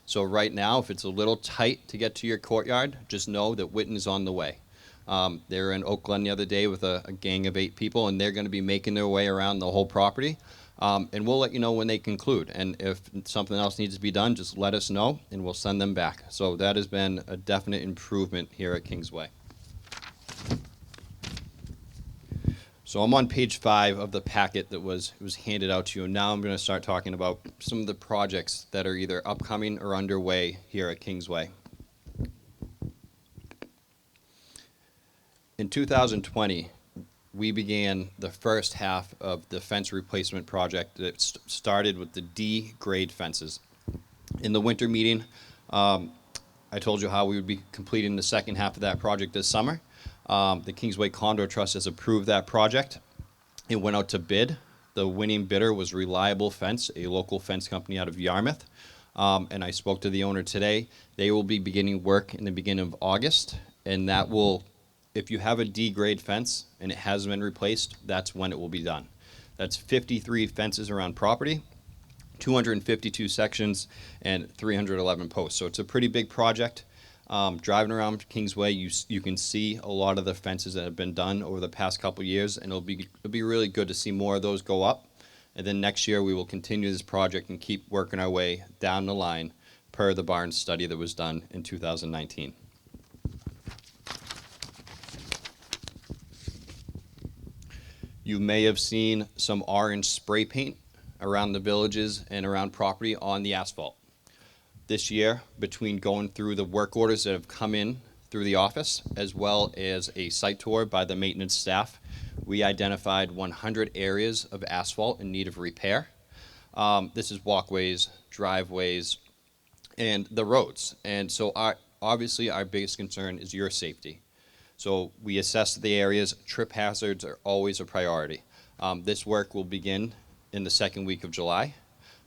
So right now, if it's a little tight to get to your courtyard, just know that Witten is on the way. They were in Oak Glen the other day with a gang of 8 people, and they're going to be making their way around the whole property. And we'll let you know when they conclude. And if something else needs to be done, just let us know, and we'll send them back. So that has been a definite improvement here at Kingsway. So I'm on page 5 of the packet that was handed out to you. And now I'm going to start talking about some of the projects that are either upcoming or underway here at Kingsway. In 2020, we began the first half of the fence replacement project that started with the D grade fences. In the winter meeting, I told you how we would be completing the second half of that project this summer. The Kingsway Condo Trust has approved that project. It went out to bid. The winning bidder was Reliable Fence, a local fence company out of Yarmouth. And I spoke to the owner today. They will be beginning work in the beginning of August, and that will, if you have a D grade fence and it hasn't been replaced, that's when it will be done. That's 53 fences around property, 252 sections, and 311 posts. So it's a pretty big project. Driving around Kingsway, you can see a lot of the fences that have been done over the past couple years, and it'll be really good to see more of those go up. And then next year we will continue this project and keep working our way down the line per the Barnes study that was done in 2019. You may have seen some orange spray paint around the villages and around property on the asphalt. This year, between going through the work orders that have come in through the office, as well as a site tour by the maintenance staff, we identified 100 areas of asphalt in need of repair. This is walkways, driveways, and the roads. And so obviously our biggest concern is your safety. So we assess the areas. Trip hazards are always a priority. This work will begin in the second week of July.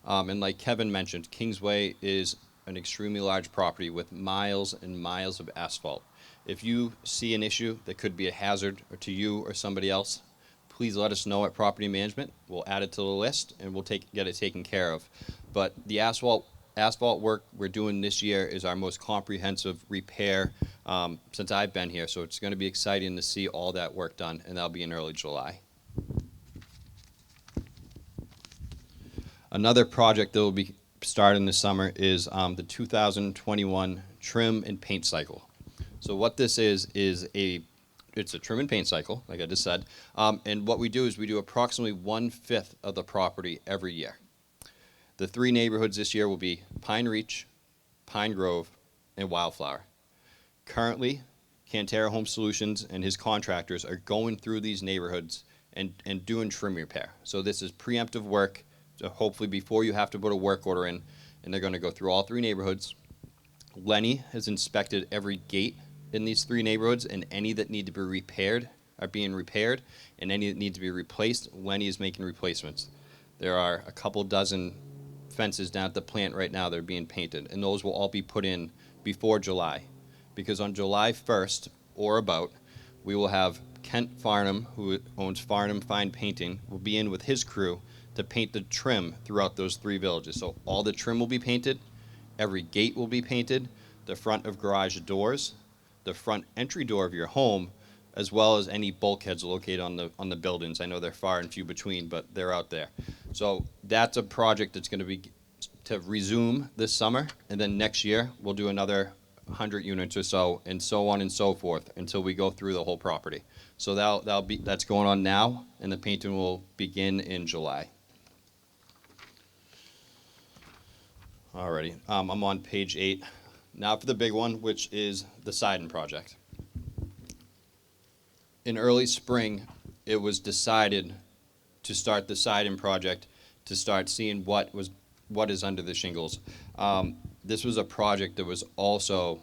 And like Kevin mentioned, Kingsway is an extremely large property with miles and miles of asphalt. If you see an issue that could be a hazard to you or somebody else, please let us know at Property Management. We'll add it to the list and we'll get it taken care of. But the asphalt work we're doing this year is our most comprehensive repair since I've been here. So it's going to be exciting to see all that work done, and that'll be in early July. Another project that will be starting this summer is the 2021 trim and paint cycle. So what this is it's a trim and paint cycle, like I just said. And what we do is we do approximately 1/5 of the property every year. The 3 neighborhoods this year will be Pine Reach, Pine Grove, and Wildflower. Currently, Cantera Home Solutions and his contractors are going through these neighborhoods and doing trim repair. So this is preemptive work, so hopefully before you have to put a work order in, and they're going to go through all 3 neighborhoods. Lenny has inspected every gate in these 3 neighborhoods, and any that need to be repaired are being repaired, and any that need to be replaced, Lenny is making replacements. There are a couple dozen fences down at the plant right now that are being painted, and those will all be put in before July. Because on July 1st or about, we will have Kent Farnham, who owns Farnham Fine Painting, will be in with his crew to paint the trim throughout those 3 villages. So all the trim will be painted, every gate will be painted, the front of garage doors, the front entry door of your home, as well as any bulkheads located on the buildings. I know they're far and few between, but they're out there. So that's a project that's going to be to resume this summer, and then next year we'll do another 100 units or so, and so on and so forth until we go through the whole property. So that's going on now, and the painting will begin in July. Alrighty, I'm on page 8. Now for the big one, which is the siding project. In early spring, it was decided to start the siding project to start seeing what is under the shingles. This was a project that was also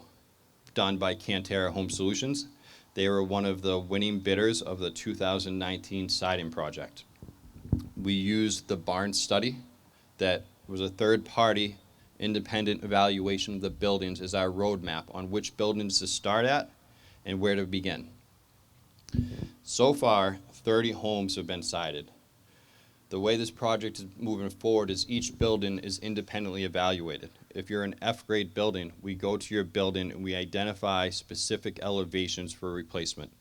done by Cantera Home Solutions. They were one of the winning bidders of the 2019 siding project. We used the Barnes study that was a third-party independent evaluation of the buildings as our roadmap on which buildings to start at and where to begin. So far, 30 homes have been sided. The way this project is moving forward is each building is independently evaluated. If you're an F-grade building, we go to your building and we identify specific elevations for replacement.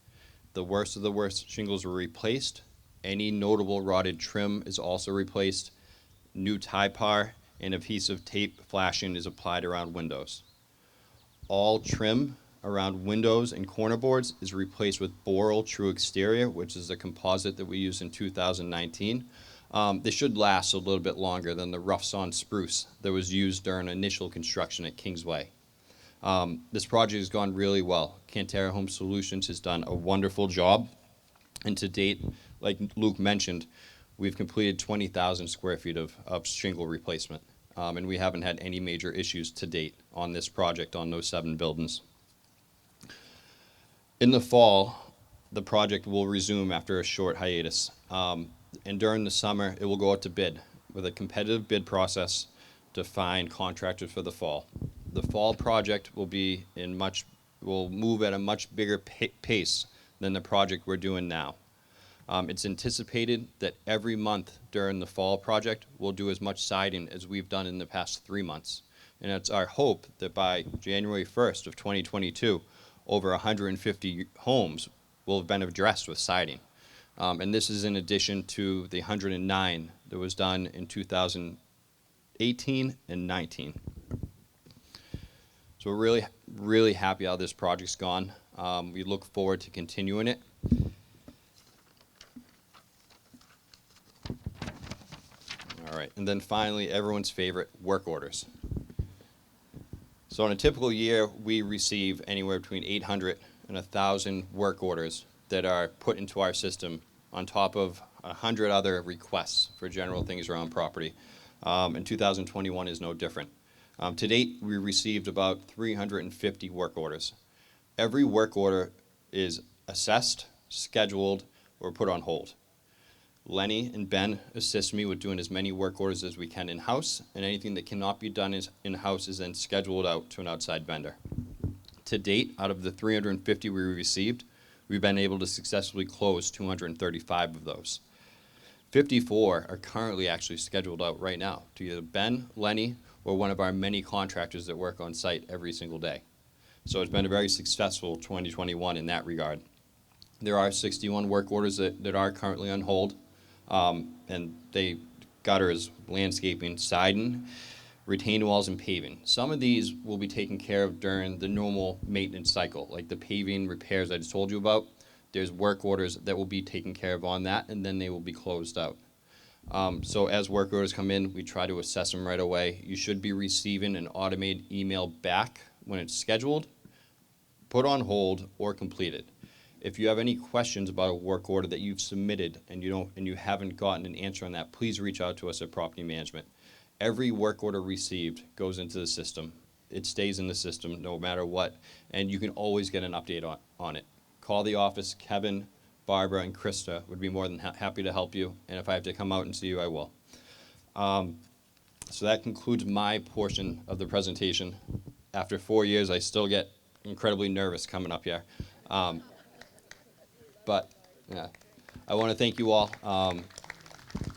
The worst of the worst shingles were replaced. Any notable rotted trim is also replaced. New Typar and adhesive tape flashing is applied around windows. All trim around windows and corner boards is replaced with Boral True Exterior, which is a composite that we used in 2019. This should last a little bit longer than the rough sawn spruce that was used during initial construction at Kingsway. This project has gone really well. Cantera Home Solutions has done a wonderful job, and to date, like Luke mentioned, we've completed 20,000 square feet of shingle replacement, and we haven't had any major issues to date on this project on those 7 buildings. In the fall, the project will resume after a short hiatus. And during the summer, it will go out to bid with a competitive bid process to find contractors for the fall. The fall project will move at a much bigger pace than the project we're doing now. It's anticipated that every month during the fall project, we'll do as much siding as we've done in the past 3 months. And it's our hope that by January 1st of 2022, over 150 homes will have been addressed with siding. And this is in addition to the 109 that was done in 2018 and 19. So we're really, really happy how this project's gone. We look forward to continuing it. All right, and then finally, everyone's favorite, work orders. So in a typical year, we receive anywhere between 800 and 1,000 work orders that are put into our system on top of 100 other requests for general things around property. And 2021 is no different. To date, we received about 350 work orders. Every work order is assessed, scheduled, or put on hold. Lenny and Ben assist me with doing as many work orders as we can in-house, and anything that cannot be done in-house is then scheduled out to an outside vendor. To date, out of the 350 we received, we've been able to successfully close 235 of those. 54 are currently actually scheduled out right now to either Ben, Lenny, or one of our many contractors that work on site every single day. So it's been a very successful 2021 in that regard. There are 61 work orders that are currently on hold. And they gutters, landscaping, siding, retaining walls, and paving. Some of these will be taken care of during the normal maintenance cycle, like the paving repairs I just told you about. There's work orders that will be taken care of on that, and then they will be closed out. So as work orders come in, we try to assess them right away. You should be receiving an automated email back when it's scheduled, put on hold, or completed. If you have any questions about a work order that you've submitted and you haven't gotten an answer on that, please reach out to us at Property Management. Every work order received goes into the system. It stays in the system no matter what, and you can always get an update on it. Call the office. Kevin, Barbara, and Krista would be more than happy to help you, and if I have to come out and see you, I will. So that concludes my portion of the presentation. After 4 years, I still get incredibly nervous coming up here. But yeah, I want to thank you all.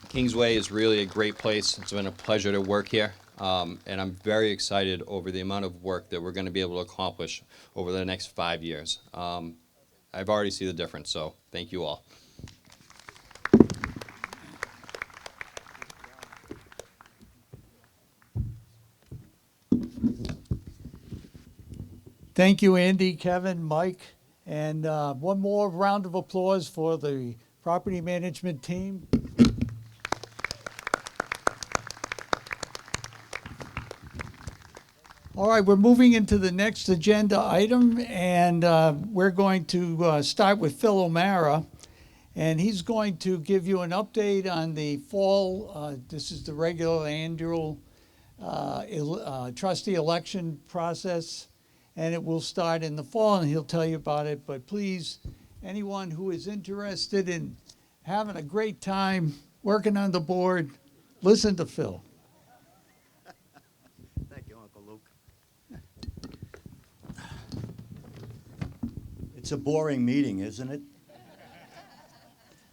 Kingsway is really a great place. It's been a pleasure to work here, and I'm very excited over the amount of work that we're going to be able to accomplish over the next 5 years. I've already seen the difference, so thank you all. Thank you, Andy, Kevin, Mike, and one more round of applause for the property management team. All right, we're moving into the next agenda item, and we're going to start with Phil O'Mara, and he's going to give you an update on the fall. This is the regular annual trustee election process, and it will start in the fall, and he'll tell you about it. But please, anyone who is interested in having a great time working on the board, listen to Phil. Thank you, Uncle Luke. It's a boring meeting, isn't it?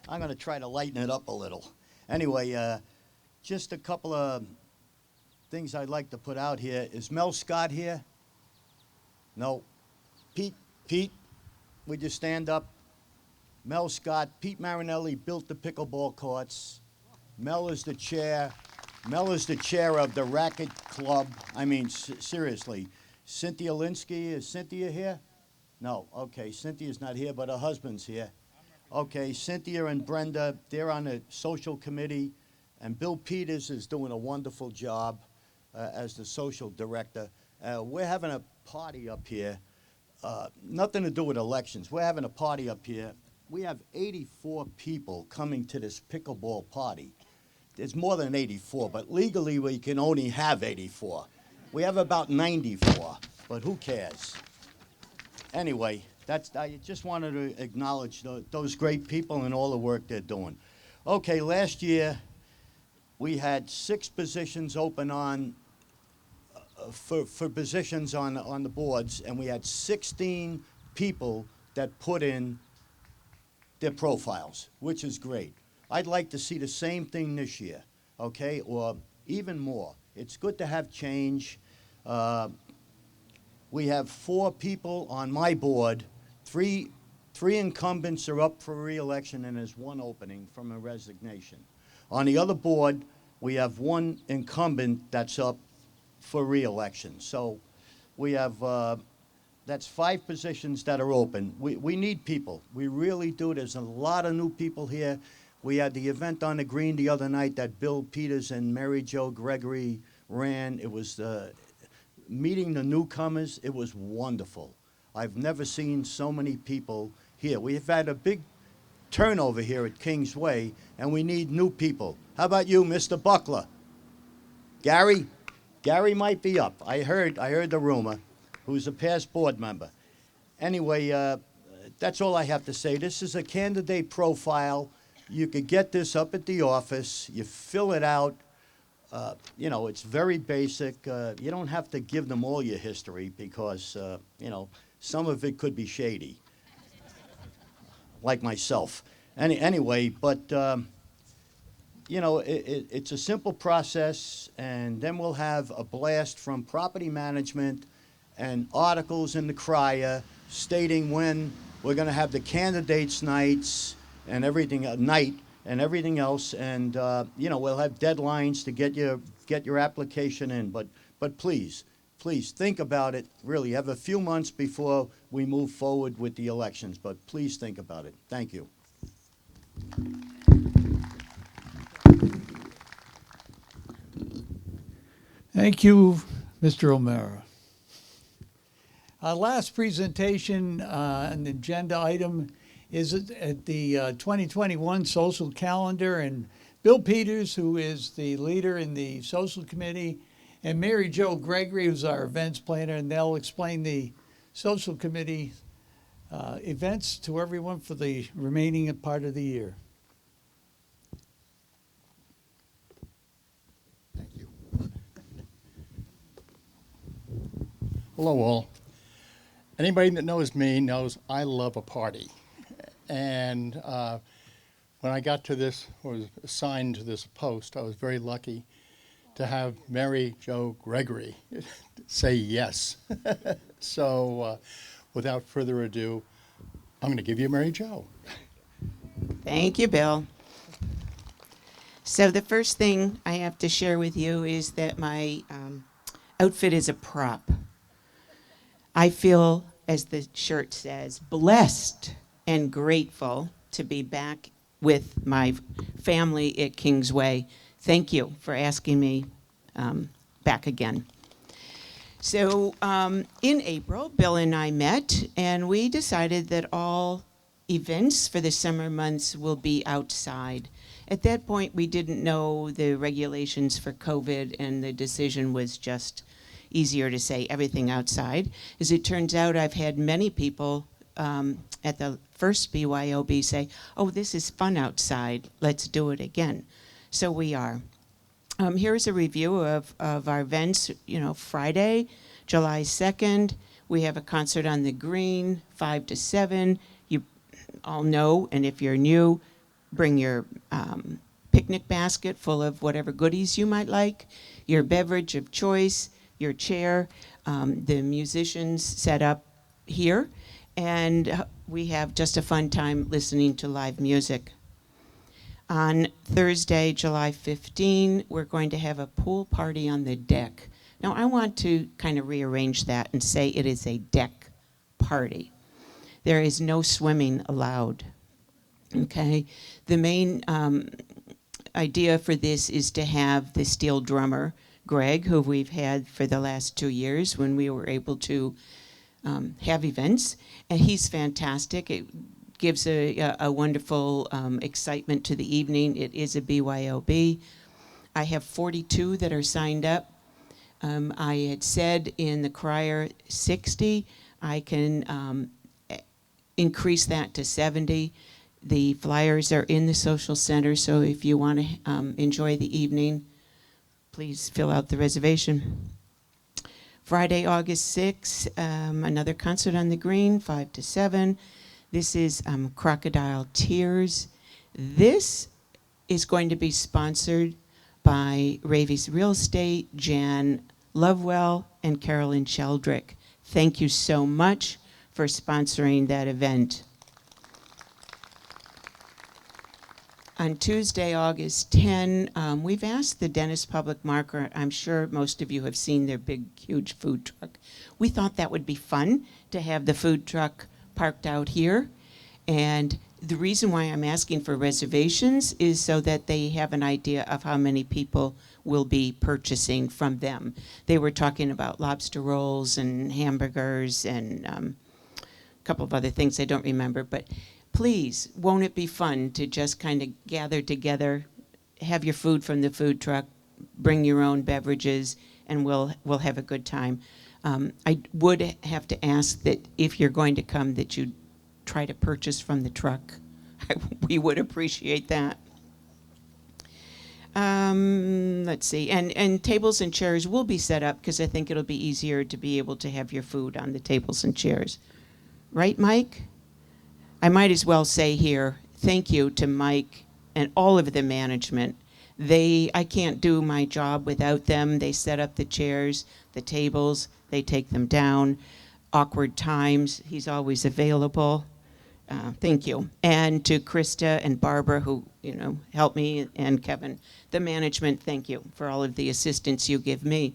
I'm going to try to lighten it up a little. Anyway, just a couple of things I'd like to put out here. Is Mel Scott here? No. Pete, would you stand up? Mel Scott, Pete Marinelli built the pickleball courts. Mel is the chair. Mel is the chair of the racket club. I mean, seriously. Cynthia Linsky, is Cynthia here? No, okay, Cynthia's not here, but her husband's here. Okay, Cynthia and Brenda, they're on the social committee, and Bill Peters is doing a wonderful job as the social director. We're having a party up here, nothing to do with elections. We're having a party up here. We have 84 people coming to this pickleball party. There's more than 84, but legally we can only have 84. We have about 94, but who cares? Anyway, I just wanted to acknowledge those great people and all the work they're doing. Okay, last year we had 6 positions open on for positions on the boards, and we had 16 people that put in their profiles, which is great. I'd like to see the same thing this year, okay, or even more. It's good to have change. We have 4 people on my board. Three incumbents are up for re-election, and there's 1 opening from a resignation. On the other board, we have 1 incumbent that's up for re-election. So we have, that's 5 positions that are open. We need people. We really do. There's a lot of new people here. We had the event on the green the other night that Bill Peters and Mary Jo Gregory ran. It was meeting the newcomers. It was wonderful. I've never seen so many people here. We've had a big turnover here at Kingsway, and we need new people. How about you, Mr. Buckler? Gary? Gary might be up. I heard the rumor. Who's a past board member. Anyway, that's all I have to say. This is a candidate profile. You could get this up at the office. You fill it out. You know, it's very basic. You don't have to give them all your history because, you know, some of it could be shady, like myself. Anyway, but, you know, it's a simple process, and then we'll have a blast from property management and articles in the Crier stating when we're going to have the candidates' nights and everything, night and everything else, and you know, we'll have deadlines to get your application in. But please think about it. Really, have a few months before we move forward with the elections. But please think about it. Thank you. Thank you, Mr. O'Mara. Our last presentation, an agenda item, is at the 2021 social calendar, and Bill Peters, who is the leader in the social committee, and Mary Jo Gregory, who's our events planner, and they'll explain the social committee events to everyone for the remaining part of the year. Thank you. Hello, all. Anybody that knows me knows I love a party. And when I got to this, or was assigned to this post, I was very lucky to have Mary Jo Gregory say yes. So without further ado, I'm going to give you Mary Jo. Thank you, Bill. So the first thing I have to share with you is that my outfit is a prop. I feel, as the shirt says, blessed and grateful to be back with my family at Kingsway. Thank you for asking me back again. So in April, Bill and I met, and we decided that all events for the summer months will be outside. At that point, we didn't know the regulations for COVID, and the decision was just easier to say everything outside. As it turns out, I've had many people at the first BYOB say, oh, this is fun outside, let's do it again. So we are. Here's a review of our events. You know, Friday, July 2nd, we have a concert on the green, 5 to 7. You all know, and if you're new, bring your picnic basket full of whatever goodies you might like, your beverage of choice, your chair. The musicians set up here, and we have just a fun time listening to live music. On Thursday, July 15, we're going to have a pool party on the deck. Now, I want to kind of rearrange that and say it is a deck party. There is no swimming allowed, okay? The main idea for this is to have the steel drummer, Greg, who we've had for the last 2 years when we were able to have events, and he's fantastic. It gives a wonderful excitement to the evening. It is a BYOB. I have 42 that are signed up. I had said in the crier 60. I can increase that to 70. The flyers are in the social center, so if you want to enjoy the evening, please fill out the reservation. Friday, August 6th, another concert on the green, 5 to 7. This is Crocodile Tears. This is going to be sponsored by Ravi's Real Estate, Jan Lovewell, and Carolyn Sheldrick. Thank you so much for sponsoring that event. On Tuesday, August 10, we've asked the Dennis Public Market, I'm sure most of you have seen their big, huge food truck. We thought that would be fun to have the food truck parked out here. And the reason why I'm asking for reservations is so that they have an idea of how many people will be purchasing from them. They were talking about lobster rolls and hamburgers and a couple of other things I don't remember, but please, won't it be fun to just kind of gather together, have your food from the food truck, bring your own beverages, and we'll have a good time. I would have to ask that if you're going to come, that you try to purchase from the truck. We would appreciate that. Let's see, and tables and chairs will be set up because I think it'll be easier to be able to have your food on the tables and chairs. Right, Mike? I might as well say here, thank you to Mike and all of the management. I can't do my job without them. They set up the chairs, the tables, they take them down. Awkward times, he's always available. Thank you. And to Krista and Barbara, who, helped me, and Kevin, the management, thank you for all of the assistance you give me.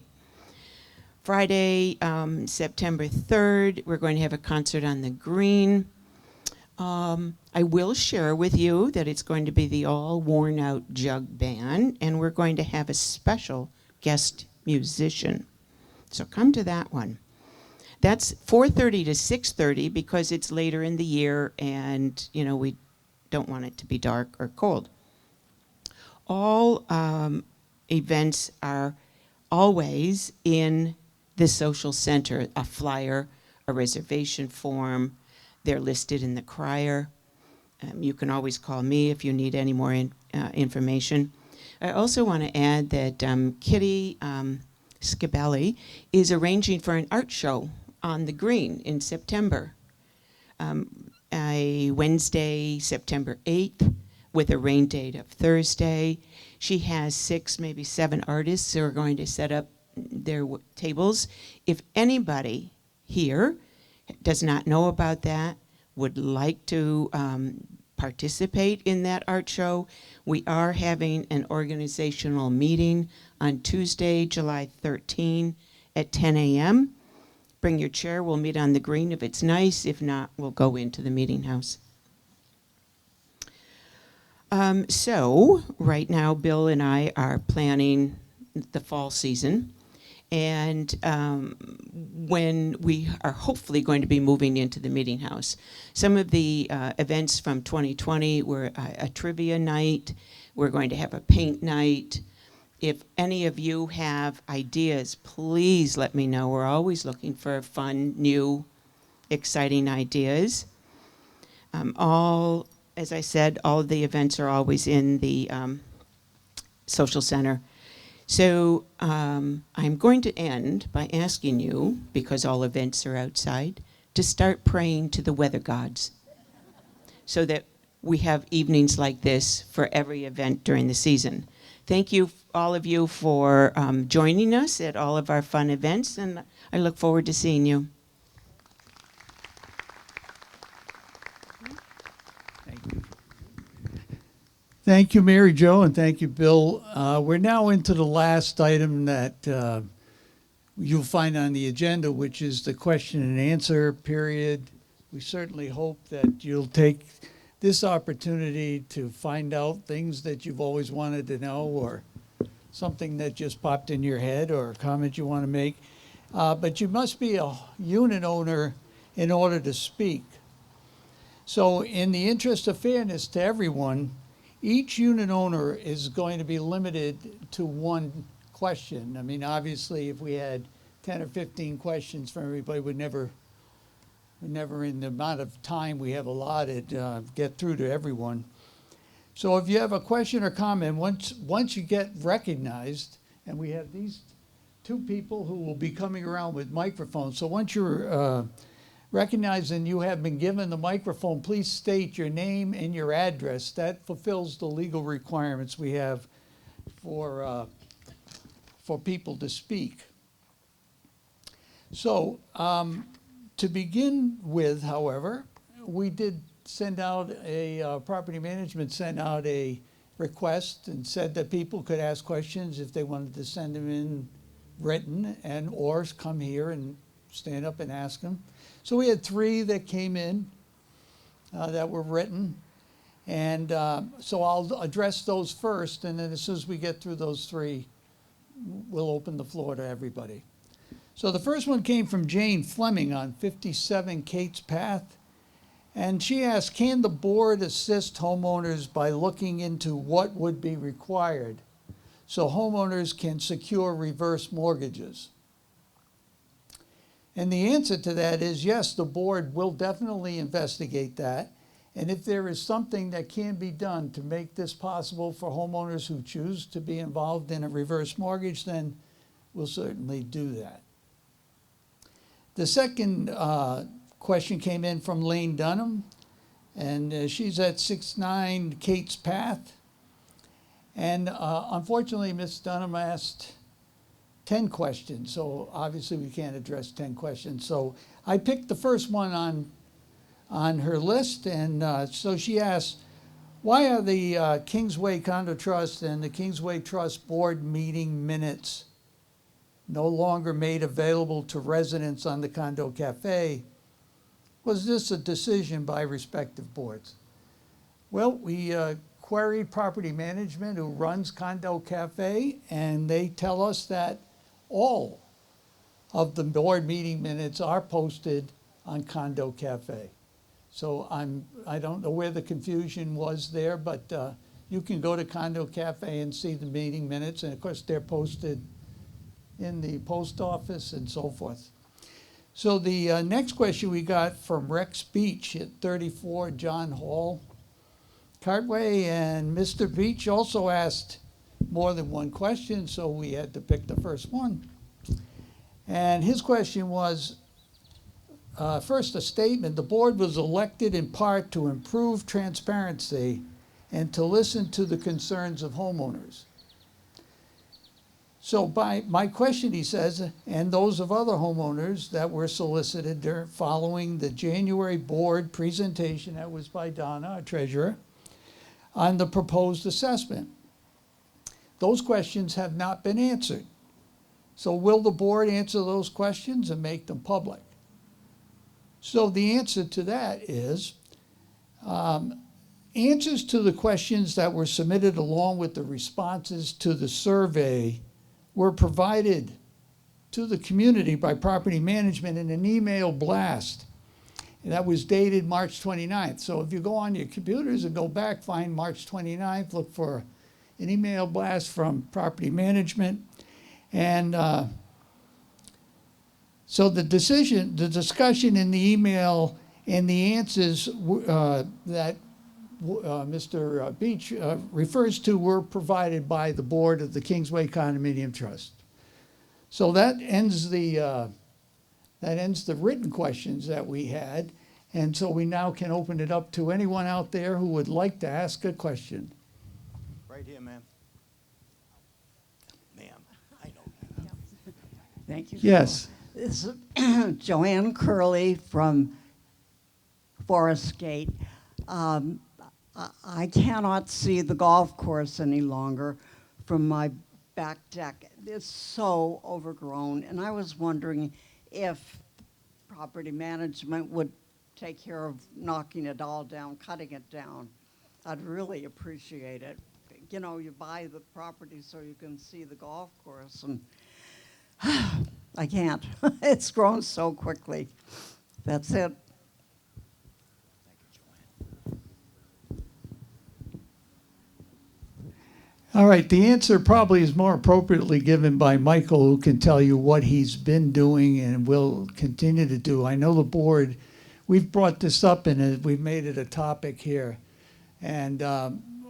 Friday, September 3rd, we're going to have a concert on the Green. I will share with you that it's going to be the all worn out jug band, and we're going to have a special guest musician. So come to that one. That's 4:30 to 6:30 because it's later in the year and, we don't want it to be dark or cold. All events are always in the social center, a flyer, a reservation form. They're listed in the crier. You can always call me if you need any more information. I also want to add that Kitty Scabelli is arranging for an art show on the Green in September. Wednesday, September 8th, with a rain date of Thursday. She has 6, maybe 7 artists who are going to set up their tables. If anybody here does not know about that, would like to participate in that art show, we are having an organizational meeting on Tuesday, July 13 at 10 a.m. Bring your chair, we'll meet on the Green if it's nice. If not, we'll go into the meeting house. So right now, Bill and I are planning the fall season. And when we are hopefully going to be moving into the meeting house. Some of the events from 2020 were a trivia night. We're going to have a paint night. If any of you have ideas, please let me know. We're always looking for fun, new, exciting ideas. As I said, all of the events are always in the social center. So I'm going to end by asking you, because all events are outside, to start praying to the weather gods so that we have evenings like this for every event during the season. Thank you, all of you, for joining us at all of our fun events, and I look forward to seeing you. Thank you, Mary Jo, and thank you, Bill. We're now into the last item that you'll find on the agenda, which is the question and answer period. We certainly hope that you'll take this opportunity to find out things that you've always wanted to know, or something that just popped in your head, or a comment you want to make. But you must be a unit owner in order to speak. So in the interest of fairness to everyone, each unit owner is going to be limited to one question. I mean, obviously, if we had 10 or 15 questions from everybody, we'd never, in the amount of time we have allotted, get through to everyone. So if you have a question or comment, once you get recognized, and we have these 2 people who will be coming around with microphones. So once you're recognized and you have been given the microphone, please state your name and your address. That fulfills the legal requirements we have for people to speak. So, to begin with, however, we did send out property management sent out a request and said that people could ask questions if they wanted to send them in written and or come here and stand up and ask them. So we had 3 that came in that were written. And so I'll address those first, and then as soon as we get through those 3, we'll open the floor to everybody. So the first one came from Jane Fleming on 57 Kate's Path. And she asked, can the board assist homeowners by looking into what would be required so homeowners can secure reverse mortgages? And the answer to that is yes, the board will definitely investigate that. And if there is something that can be done to make this possible for homeowners who choose to be involved in a reverse mortgage, then we'll certainly do that. The second question came in from Lane Dunham, and she's at 69 Kate's Path. And unfortunately, Ms. Dunham asked 10 questions, so obviously we can't address 10 questions. So I picked the first one on her list, and so she asked, why are the Kingsway Condo Trust and the Kingsway Trust Board meeting minutes no longer made available to residents on the Condo Cafe? Was this a decision by respective boards? Well, we queried property management who runs Condo Cafe, and they tell us that all of the board meeting minutes are posted on Condo Cafe. So I don't know where the confusion was there, but you can go to Condo Cafe and see the meeting minutes, and of course they're posted in the post office and so forth. So the next question we got from Rex Beach at 34 John Hall Cartway, and Mr. Beach also asked more than one question, so we had to pick the first one. And his question was, first a statement, the board was elected in part to improve transparency and to listen to the concerns of homeowners. So by my question, he says, and those of other homeowners that were solicited following the January board presentation, that was by Donna, our treasurer, on the proposed assessment. Those questions have not been answered. So will the board answer those questions and make them public? So the answer to that is, answers to the questions that were submitted along with the responses to the survey were provided to the community by property management in an email blast. And that was dated March 29th. So if you go on your computers and go back, find March 29th, look for an email blast from property management. And so the discussion in the email and the answers that Mr. Beach refers to were provided by the board of the Kingsway Condominium Trust. So that ends the written questions that we had, and so we now can open it up to anyone out there who would like to ask a question. Right here, ma'am. Ma'am, I know. Thank you. Yes. This is Joanne Curley from Forest Gate. I cannot see the golf course any longer from my back deck. It's so overgrown, and I was wondering if property management would take care of knocking it all down, cutting it down. I'd really appreciate it. You know, you buy the property so you can see the golf course, and I can't. It's grown so quickly. That's it. All right, the answer probably is more appropriately given by Michael, who can tell you what he's been doing and will continue to do. I know the board, we've brought this up and we've made it a topic here. And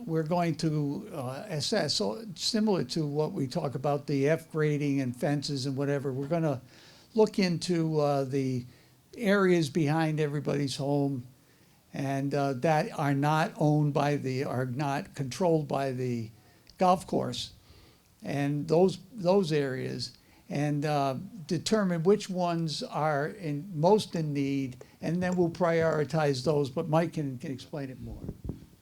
we're going to assess, so similar to what we talk about, the F grading and fences and whatever, we're going to look into the areas behind everybody's home and that are not owned by are not controlled by the golf course, and those areas, and determine which ones are most in need, and then we'll prioritize those, but Mike can explain it more.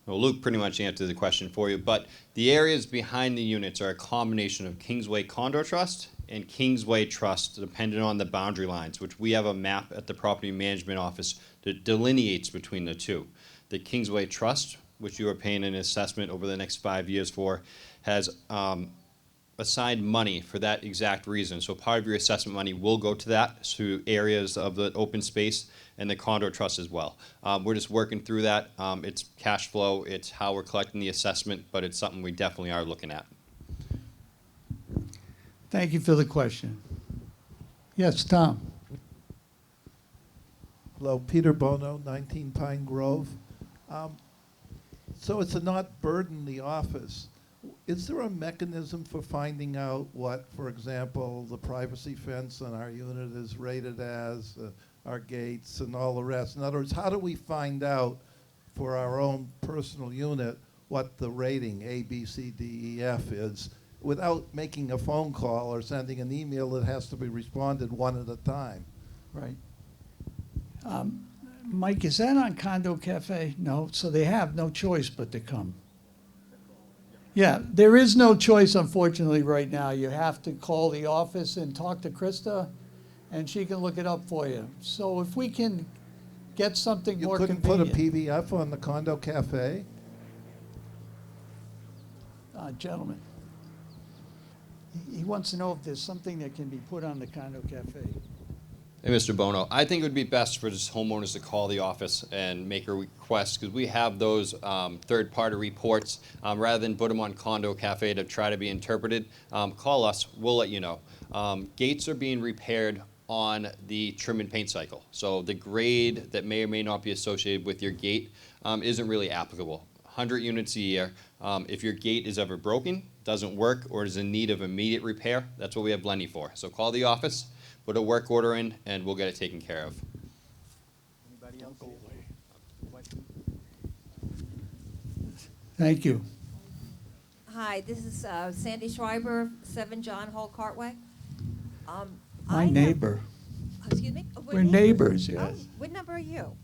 Well, Luke pretty much answered the question for you, but the areas behind the units are a combination of Kingsway Condo Trust and Kingsway Trust, depending on the boundary lines, which we have a map at the Property Management Office that delineates between the two. The Kingsway Trust, which you are paying an assessment over the next 5 years for, has assigned money for that exact reason. So part of your assessment money will go to that, to areas of the open space, and the condo trust as well. We're just working through that. It's cash flow, it's how we're collecting the assessment, but it's something we definitely are looking at. Thank you for the question. Yes, Tom? Hello, Peter Bono, 19 Pine Grove. So as to not burden the office, is there a mechanism for finding out what, for example, the privacy fence on our unit is rated as, our gates and all the rest? In other words, how do we find out for our own personal unit what the rating A, B, C, D, E, F is without making a phone call or sending an email that has to be responded one at a time? Right. Mike, is that on Condo Cafe? No, so they have no choice but to come. Yeah, there is no choice, unfortunately, right now. You have to call the office and talk to Krista, and she can look it up for you. So if we can get something You more couldn't convenient. put a PDF on the Condo Cafe? Gentlemen, he wants to know if there's something that can be put on the Condo Cafe. Hey, Mr. Bono, I think it would be best for just homeowners to call the office and make a request, because we have those third-party reports. Rather than put them on Condo Cafe to try to be interpreted, call us, we'll let you know. Gates are being repaired on the trim and paint cycle. So the grade that may or may not be associated with your gate isn't really applicable. 100 units a year. If your gate is ever broken, doesn't work, or is in need of immediate repair, that's what we have Lenny for. So call the office, put a work order in, and we'll get it taken care of. Anybody else? Thank you. Hi, this is Sandy Schreiber, 7 John Hall Cartway. My neighbor. Excuse me? Oh, We're neighbors, yes. Oh, what number are you?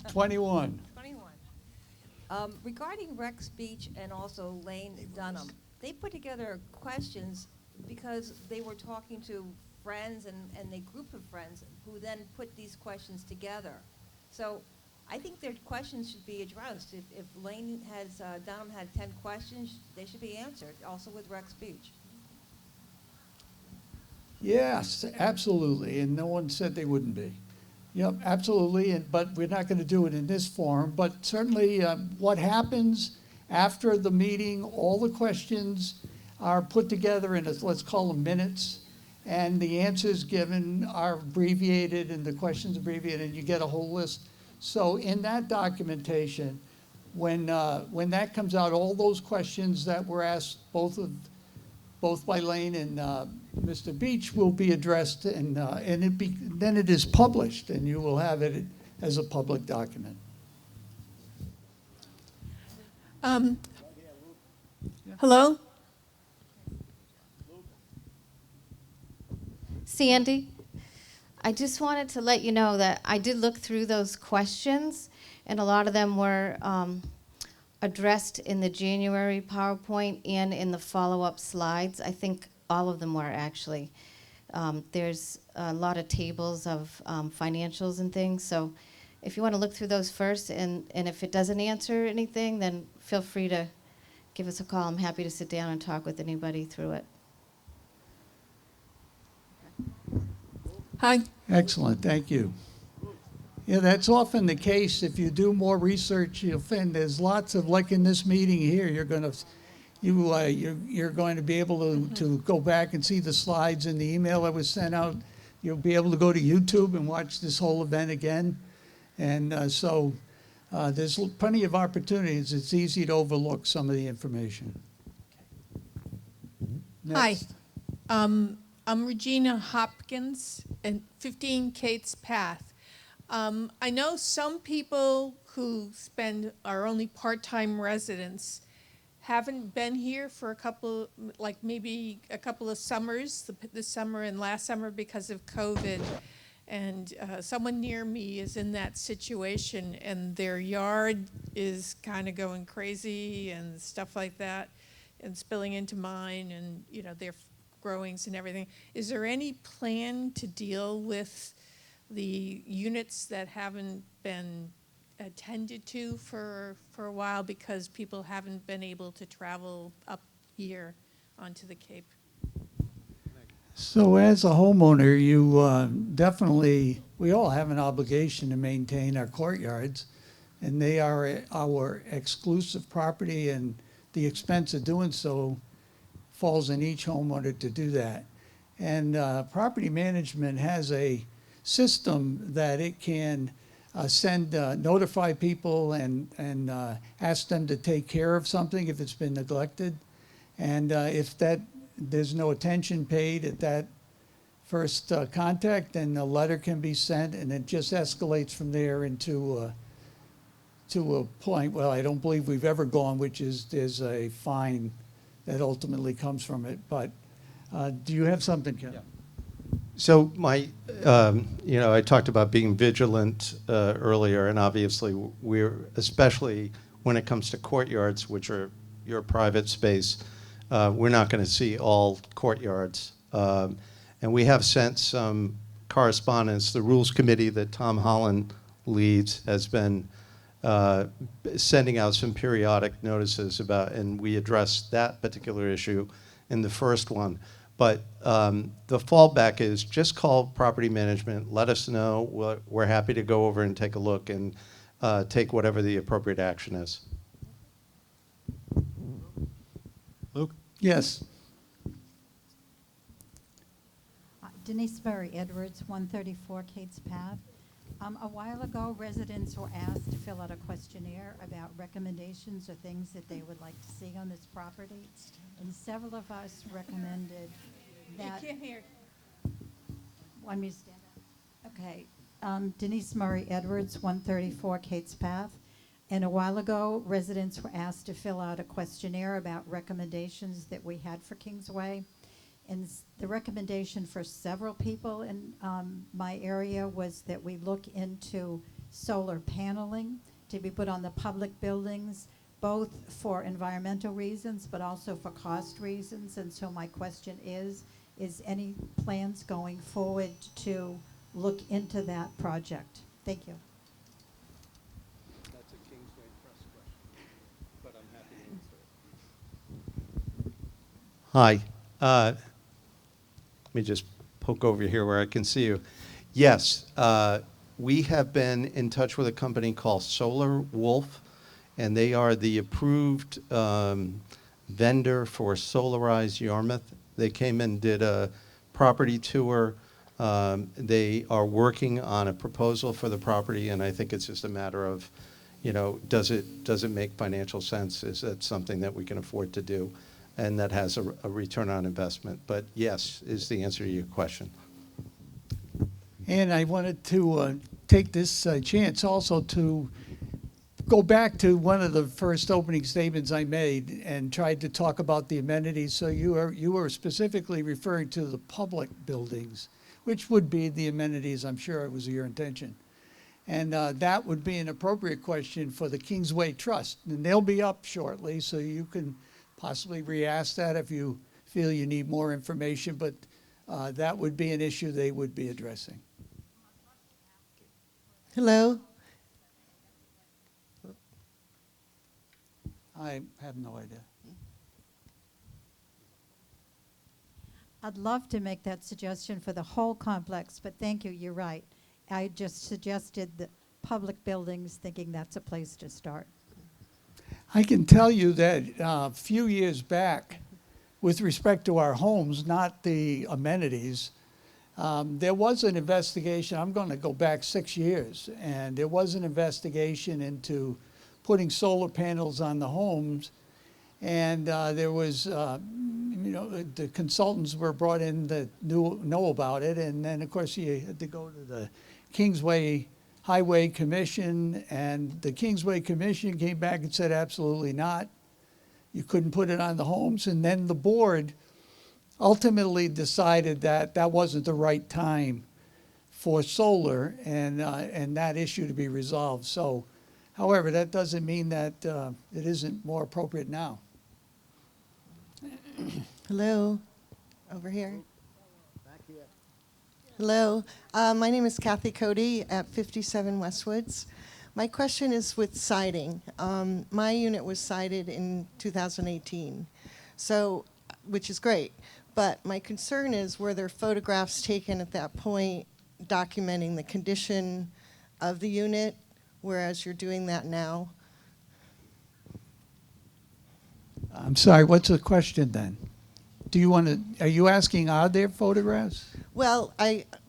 21. 21. Regarding Rex Beach and also Lane Dunham, they put together questions because they were talking to friends and a group of friends who then put these questions together. So I think their questions should be addressed. If Lane has, Dunham had 10 questions, they should be answered, also with Rex Beach. Yes, absolutely, and no one said they wouldn't be. Yep, absolutely, but we're not going to do it in this forum. But certainly, what happens after the meeting, all the questions are put together in, let's call them minutes, and the answers given are abbreviated and the questions abbreviated, and you get a whole list. So in that documentation, when that comes out, all those questions that were asked, both by Lane and Mr. Beach, will be addressed, and then it is published, and you will have it as a public document. Hello? Sandy, I just wanted to let you know that I did look through those questions, and a lot of them were addressed in the January PowerPoint and in the follow-up slides. I think all of them were actually. There's a lot of tables of financials and things, so if you want to look through those first, and if it doesn't answer anything, then feel free to give us a call. I'm happy to sit down and talk with anybody through it. Hi. Excellent, thank you. Yeah, that's often the case. If you do more research, you'll find there's lots of, like in this meeting here, you're going to be able to go back and see the slides in the email that was sent out. You'll be able to go to YouTube and watch this whole event again. And so there's plenty of opportunities. It's easy to overlook some of the information. Next. Hi. I'm Regina Hopkins, and 15 Kate's Path. I know some people who are only part-time residents haven't been here for a couple, like maybe a couple of summers, this summer and last summer because of COVID. And someone near me is in that situation, and their yard is kind of going crazy and stuff like that, and spilling into mine, and their growings and everything. Is there any plan to deal with the units that haven't been attended to for a while because people haven't been able to travel up here onto the Cape? So as a homeowner, you definitely, we all have an obligation to maintain our courtyards, and they are our exclusive property, and the expense of doing so falls on each homeowner to do that. And property management has a system that it can notify people and ask them to take care of something if it's been neglected. And if there's no attention paid at that first contact, then a letter can be sent, and it just escalates from there into to a point, well, I don't believe we've ever gone, which is there's a fine that ultimately comes from it. But do you have something, Ken? Yeah. So I talked about being vigilant earlier, and obviously we're, especially when it comes to courtyards, which are your private space, we're not going to see all courtyards. And we have sent some correspondence. The Rules Committee that Tom Holland leads has been sending out some periodic notices about, and we addressed that particular issue in the first one. But the fallback is just call property management, let us know. We're happy to go over and take a look and take whatever the appropriate action is. Luke? Yes. Denise Murray Edwards, 134 Kate's Path. A while ago, residents were asked to fill out a questionnaire about recommendations or things that they would like to see on this property. And several of us recommended that. You can't hear. Want me to stand up? Okay. Denise Murray Edwards, 134 Kate's Path. And a while ago, residents were asked to fill out a questionnaire about recommendations that we had for Kingsway. And the recommendation for several people in my area was that we look into solar paneling to be put on the public buildings, both for environmental reasons, but also for cost reasons. And so my question is any plans going forward to look into that project? Thank you. That's a Kingsway Press question, but I'm happy to answer it. Hi. Let me just poke over here where I can see you. Yes, we have been in touch with a company called Solar Wolf, and they are the approved vendor for Solarize Yarmouth. They came and did a property tour. They are working on a proposal for the property, and I think it's just a matter of, does it make financial sense? Is that something that we can afford to do? And that has a return on investment. But yes, is the answer to your question. And I wanted to take this chance also to go back to one of the first opening statements I made and tried to talk about the amenities. So you were specifically referring to the public buildings, which would be the amenities, I'm sure it was your intention. And that would be an appropriate question for the Kingsway Trust. And they'll be up shortly, so you can possibly re-ask that if you feel you need more information, but that would be an issue they would be addressing. Hello? I have no idea. I'd love to make that suggestion for the whole complex, but thank you, you're right. I just suggested the public buildings, thinking that's a place to start. I can tell you that a few years back, with respect to our homes, not the amenities, there was an investigation. I'm going to go back 6 years, and there was an investigation into putting solar panels on the homes, and there was, the consultants were brought in that know about it, and then of course you had to go to the Kingsway Highway Commission, and the Kingsway Commission came back and said absolutely not. you couldn't put it on the homes, and then the board ultimately decided that that wasn't the right time for solar and that issue to be resolved. So, however, that doesn't mean that it isn't more appropriate now. Hello, over here. Hello, my name is Kathy Cody at 57 Westwoods. My question is with siding. My unit was sided in 2018, so, which is great. But my concern is, were there photographs taken at that point documenting the condition of the unit, whereas you're doing that now? I'm sorry, what's the question then? Do you want to, are you asking, are there photographs? Well,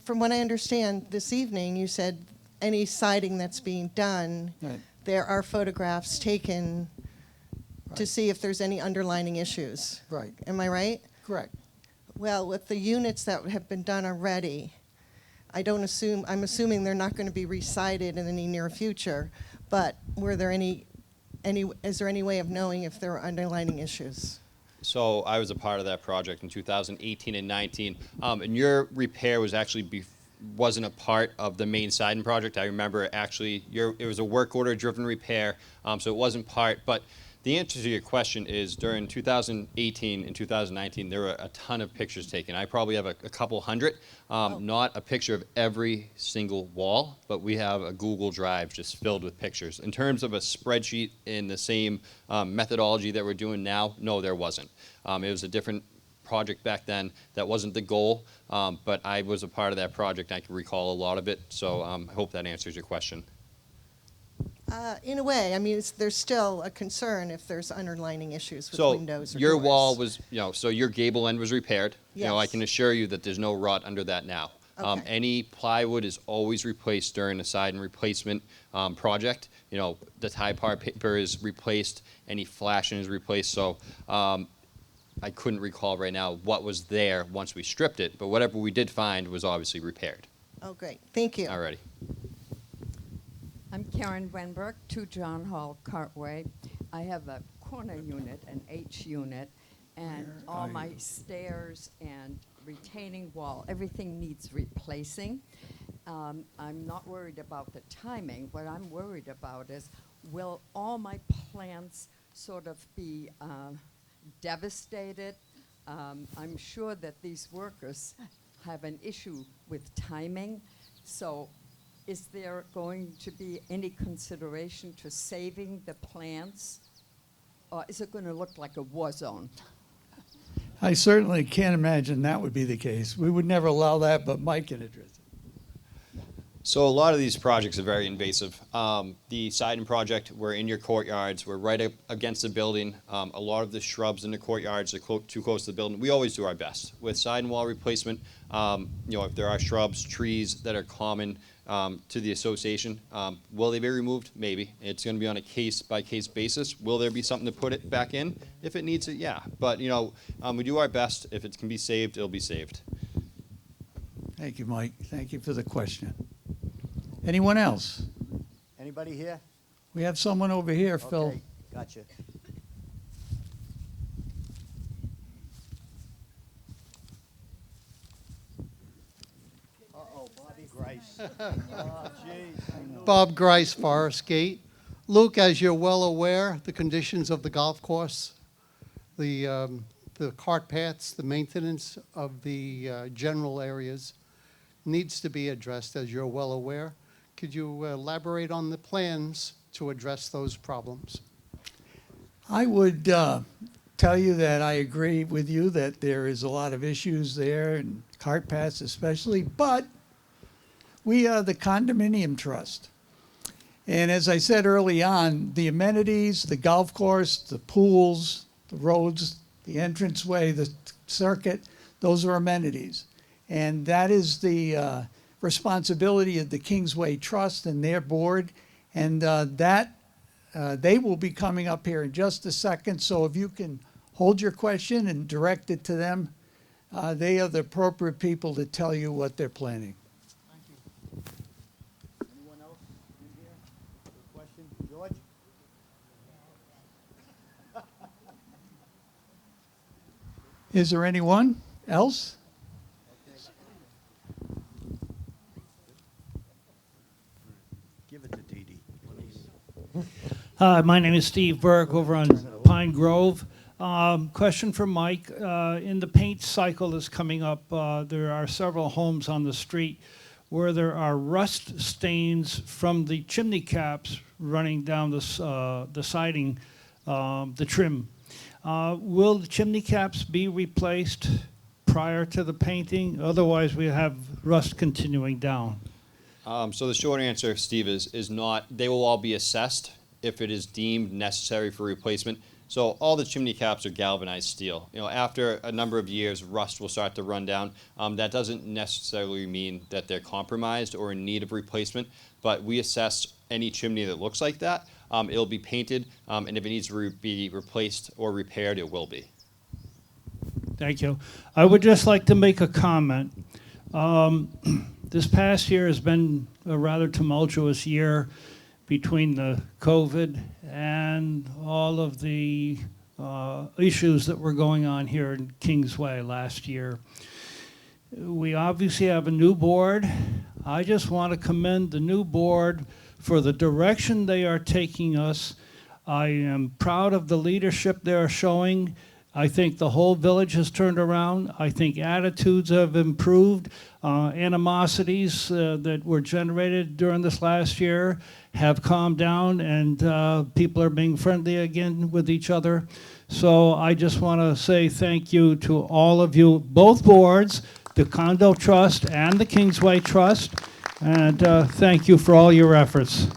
from what I understand this evening, you said any siding that's being done, Right. there are photographs taken to Right. see if there's any underlying issues. Right, Am I right? correct. Well, with the units that have been done already, I'm assuming they're not going to be re-sided in any near future, but were there is there any way of knowing if there are underlying issues? So I was a part of that project in 2018 and 19, and your repair was actually wasn't a part of the main siding project. I remember actually it was a work order driven repair, so it wasn't part. But the answer to your question is, during 2018 and 2019, there were a ton of pictures taken. I probably have a couple hundred, not a picture of every single wall, but we have a Google Drive just filled with pictures. In terms of a spreadsheet in the same methodology that we're doing now, no, there wasn't. It was a different project back then. That wasn't the goal, but I was a part of that project. I can recall a lot of it, so I hope that answers your question. In a way, I mean, there's still a concern if there's underlying issues with So windows or your doors. wall was, so your gable end was repaired. I Yes. can assure you that there's no rot under that now. Okay. Any plywood is always replaced during a siding replacement project. The tie part paper is replaced, any flashing is replaced. So I couldn't recall right now what was there once we stripped it, but whatever we did find was obviously repaired. Oh, great. Thank you. Alrighty. I'm Karen Wenberg, 2 John Hall, Cartway. I have a corner unit, an H unit, and all my stairs and retaining wall, everything needs replacing. I'm not worried about the timing. What I'm worried about is, will all my plants sort of be devastated? I'm sure that these workers have an issue with timing, so is there going to be any consideration to saving the plants, or is it going to look like a war zone? I certainly can't imagine that would be the case. We would never allow that, but Mike can address it. So a lot of these projects are very invasive. The siding project, we're in your courtyards, we're right up against the building. A lot of the shrubs in the courtyards are too close to the building. We always do our best. With siding wall replacement, if there are shrubs, trees that are common to the association, will they be removed? Maybe. It's going to be on a case-by-case basis. Will there be something to put it back in? If it needs it, yeah. But, we do our best. If it can be saved, it'll be saved. Thank you, Mike. Thank you for the question. Anyone else? Anybody here? We have someone over here, Phil. Okay, gotcha. Uh-oh, Bobby Grice. Oh, jeez. Bob Grice, Forest Gate. Luke, as you're well aware, the conditions of the golf course, the cart paths, the maintenance of the general areas needs to be addressed, as you're well aware. Could you elaborate on the plans to address those problems? I would tell you that I agree with you that there is a lot of issues there, and cart paths especially, but we are the condominium trust. And as I said early on, the amenities, the golf course, the pools, the roads, the entranceway, the circuit, those are amenities. And that is the responsibility of the Kingsway Trust and their board. And they will be coming up here in just a second. So if you can hold your question and direct it to them, they are the appropriate people to tell you what they're planning. Anyone else in here? Good question. George? Is there anyone else? Give it to Dee Dee, please. Hi, my name is Steve Burke over on Pine Grove. Question for Mike. In the paint cycle that's coming up, there are several homes on the street where there are rust stains from the chimney caps running down the siding, the trim. Will the chimney caps be replaced prior to the painting? Otherwise, we have rust continuing down. So the short answer, Steve, is not. They will all be assessed if it is deemed necessary for replacement. So all the chimney caps are galvanized steel. You know, after a number of years, rust will start to run down. That doesn't necessarily mean that they're compromised or in need of replacement, but we assess any chimney that looks like that. It'll be painted, and if it needs to be replaced or repaired, it will be. Thank you. I would just like to make a comment. This past year has been a rather tumultuous year between the COVID and all of the issues that were going on here in Kingsway last year. We obviously have a new board. I just want to commend the new board for the direction they are taking us. I am proud of the leadership they are showing. I think the whole village has turned around. I think attitudes have improved. Animosities that were generated during this last year have calmed down, and people are being friendly again with each other. So I just want to say thank you to all of you, both boards, the Condo Trust and the Kingsway Trust, and thank you for all your efforts.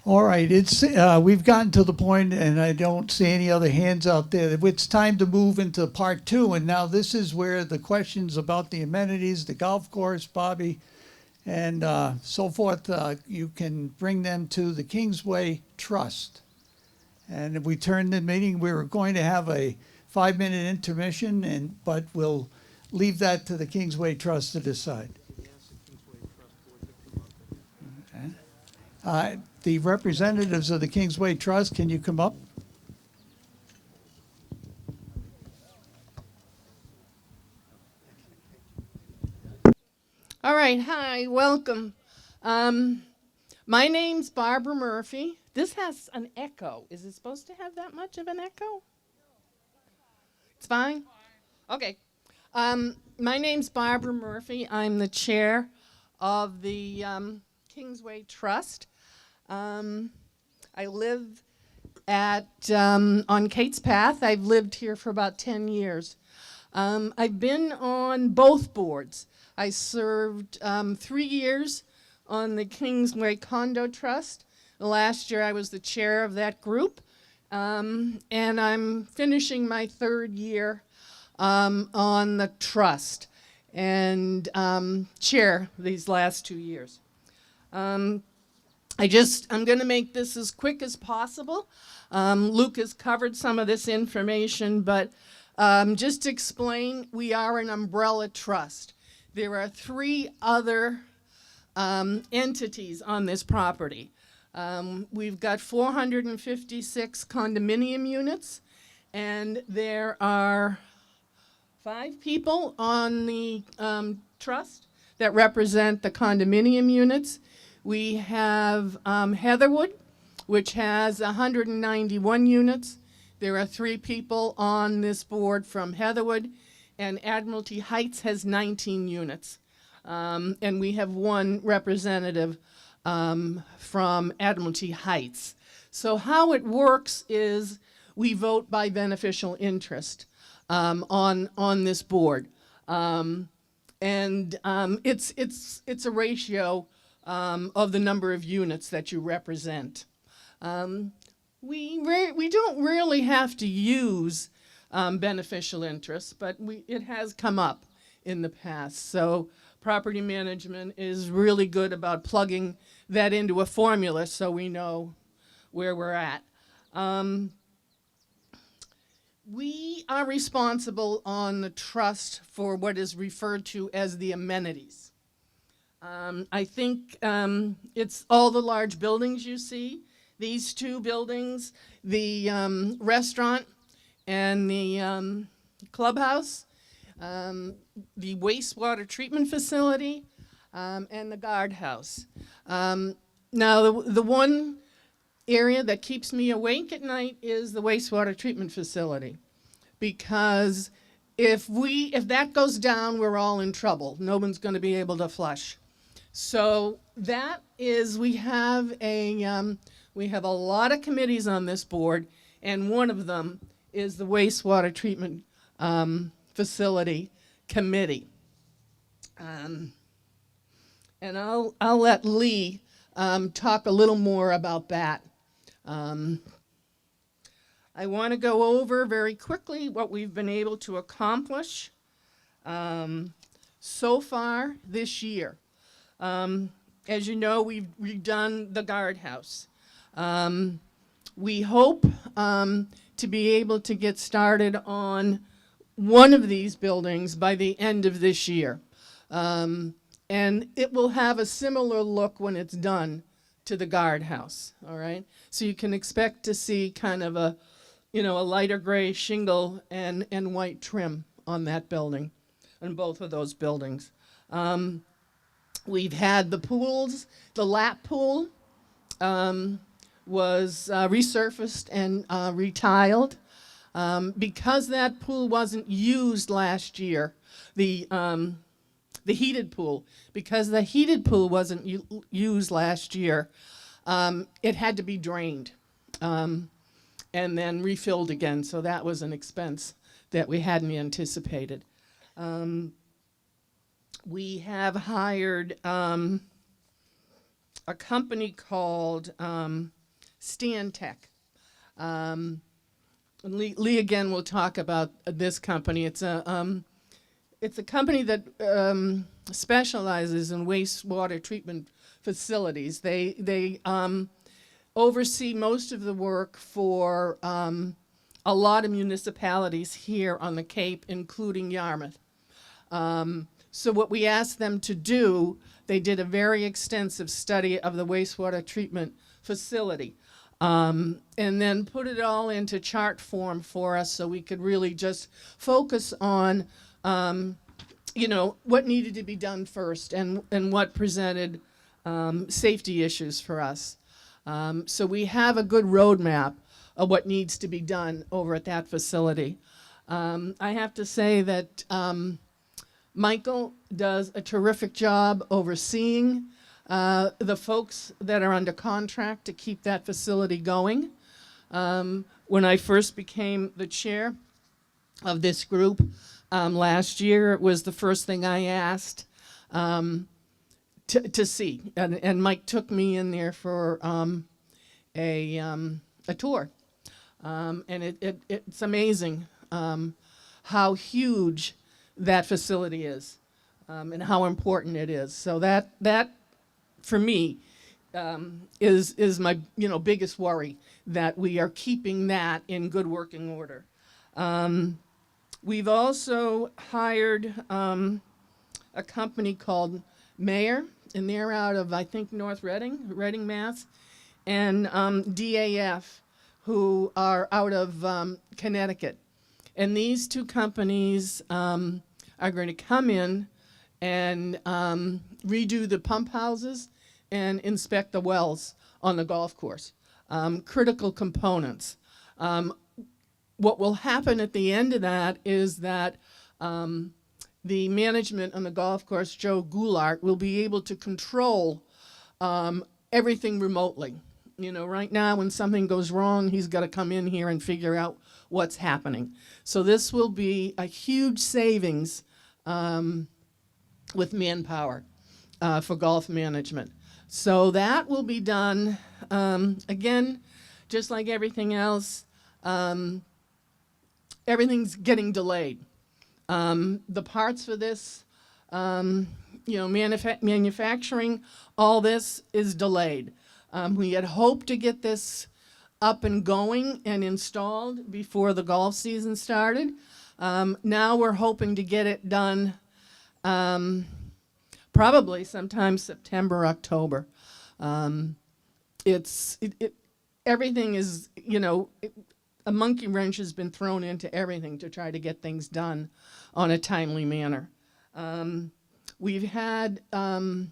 All right, we've gotten to the point, and I don't see any other hands out there. It's time to move into part two, and now this is where the questions about the amenities, the golf course, Bobby, and so forth, you can bring them to the Kingsway Trust. And if we turn the meeting, we were going to have a 5-minute intermission, but we'll leave that to the Kingsway Trust to decide. Okay. The representatives of the Kingsway Trust, can you come up? All right, hi, welcome. My name's Barbara Murphy. This has an echo. Is it supposed to have that much of an echo? It's fine? Okay. My name's Barbara Murphy. I'm the chair of the Kingsway Trust. I live on Kate's Path. I've lived here for about 10 years. I've been on both boards. I served 3 years on the Kingsway Condo Trust. Last year I was the chair of that group, and I'm finishing my 3rd year on the trust and chair these last 2 years. I'm going to make this as quick as possible. Luke has covered some of this information, but just to explain, we are an umbrella trust. There are 3 other entities on this property. We've got 456 condominium units, and there are 5 people on the trust that represent the condominium units. We have Heatherwood, which has 191 units. There are 3 people on this board from Heatherwood, and Admiralty Heights has 19 units. And we have 1 representative from Admiralty Heights. So how it works is we vote by beneficial interest on this board. And it's a ratio of the number of units that you represent. We don't really have to use beneficial interest, but it has come up in the past. So property management is really good about plugging that into a formula so we know where we're at. We are responsible on the trust for what is referred to as the amenities. I think it's all the large buildings you see. these two buildings, the restaurant and the clubhouse, the wastewater treatment facility, and the guardhouse. Now, the one area that keeps me awake at night is the wastewater treatment facility, because if that goes down, we're all in trouble. No one's going to be able to flush. So that is, we have a lot of committees on this board, and one of them is the wastewater treatment facility committee. And I'll let Lee talk a little more about that. I want to go over very quickly what we've been able to accomplish so far this year. As you know, we've redone the guardhouse. We hope to be able to get started on one of these buildings by the end of this year. And it will have a similar look when it's done to the guardhouse, all right? So you can expect to see kind of a lighter gray shingle and white trim on that building, on both of those buildings. We've had the pools. The lap pool was resurfaced and retiled. Because that pool wasn't used last year, the heated pool, because the heated pool wasn't used last year, it had to be drained and then refilled again. So that was an expense that we hadn't anticipated. We have hired a company called Stantec. Lee again will talk about this company. It's a company that specializes in wastewater treatment facilities. They oversee most of the work for a lot of municipalities here on the Cape, including Yarmouth. So what we asked them to do, they did a very extensive study of the wastewater treatment facility. And then put it all into chart form for us so we could really just focus on, what needed to be done first and what presented safety issues for us. So we have a good roadmap of what needs to be done over at that facility. I have to say that Michael does a terrific job overseeing the folks that are under contract to keep that facility going. When I first became the chair of this group last year, it was the first thing I asked to see. And Mike took me in there for a tour. And it's amazing how huge that facility is and how important it is. So that for me, is my biggest worry, that we are keeping that in good working order. We've also hired a company called Mayer, and they're out of, I think, North Reading, Mass, and DAF, who are out of Connecticut. And these two companies are going to come in and redo the pump houses and inspect the wells on the golf course. Critical components. What will happen at the end of that is that the management on the golf course, Joe Goulart, will be able to control everything remotely. Right now when something goes wrong, he's got to come in here and figure out what's happening. So this will be a huge savings with manpower for golf management. So that will be done, again, just like everything else, everything's getting delayed. The parts for this, manufacturing, all this is delayed. We had hoped to get this up and going and installed before the golf season started. Now we're hoping to get it done probably sometime September, October. everything is, a monkey wrench has been thrown into everything to try to get things done on a timely manner. We've had Witten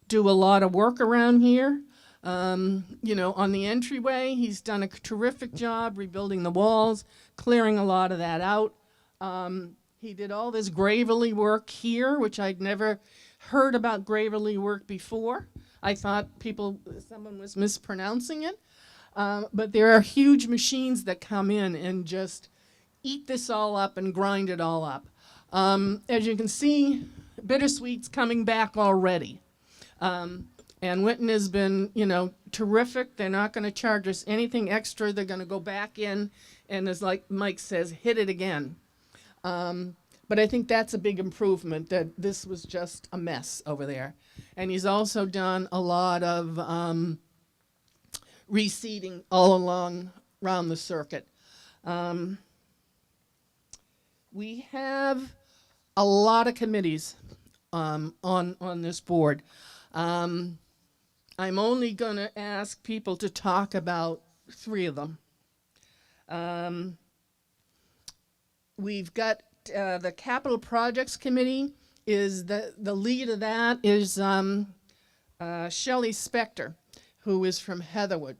do a lot of work around here. On the entryway, he's done a terrific job rebuilding the walls, clearing a lot of that out. He did all this gravelly work here, which I'd never heard about gravelly work before. I thought someone was mispronouncing it. But there are huge machines that come in and just eat this all up and grind it all up. As you can see, Bittersweet's coming back already. And Witten has been, terrific. They're not going to charge us anything extra. They're going to go back in and, as like Mike says, hit it again. But I think that's a big improvement, that this was just a mess over there. And he's also done a lot of reseeding all around the circuit. We have a lot of committees on this board. I'm only going to ask people to talk about 3 of them. We've got the Capital Projects Committee. Is the lead of that is Shelley Spector, who is from Heatherwood.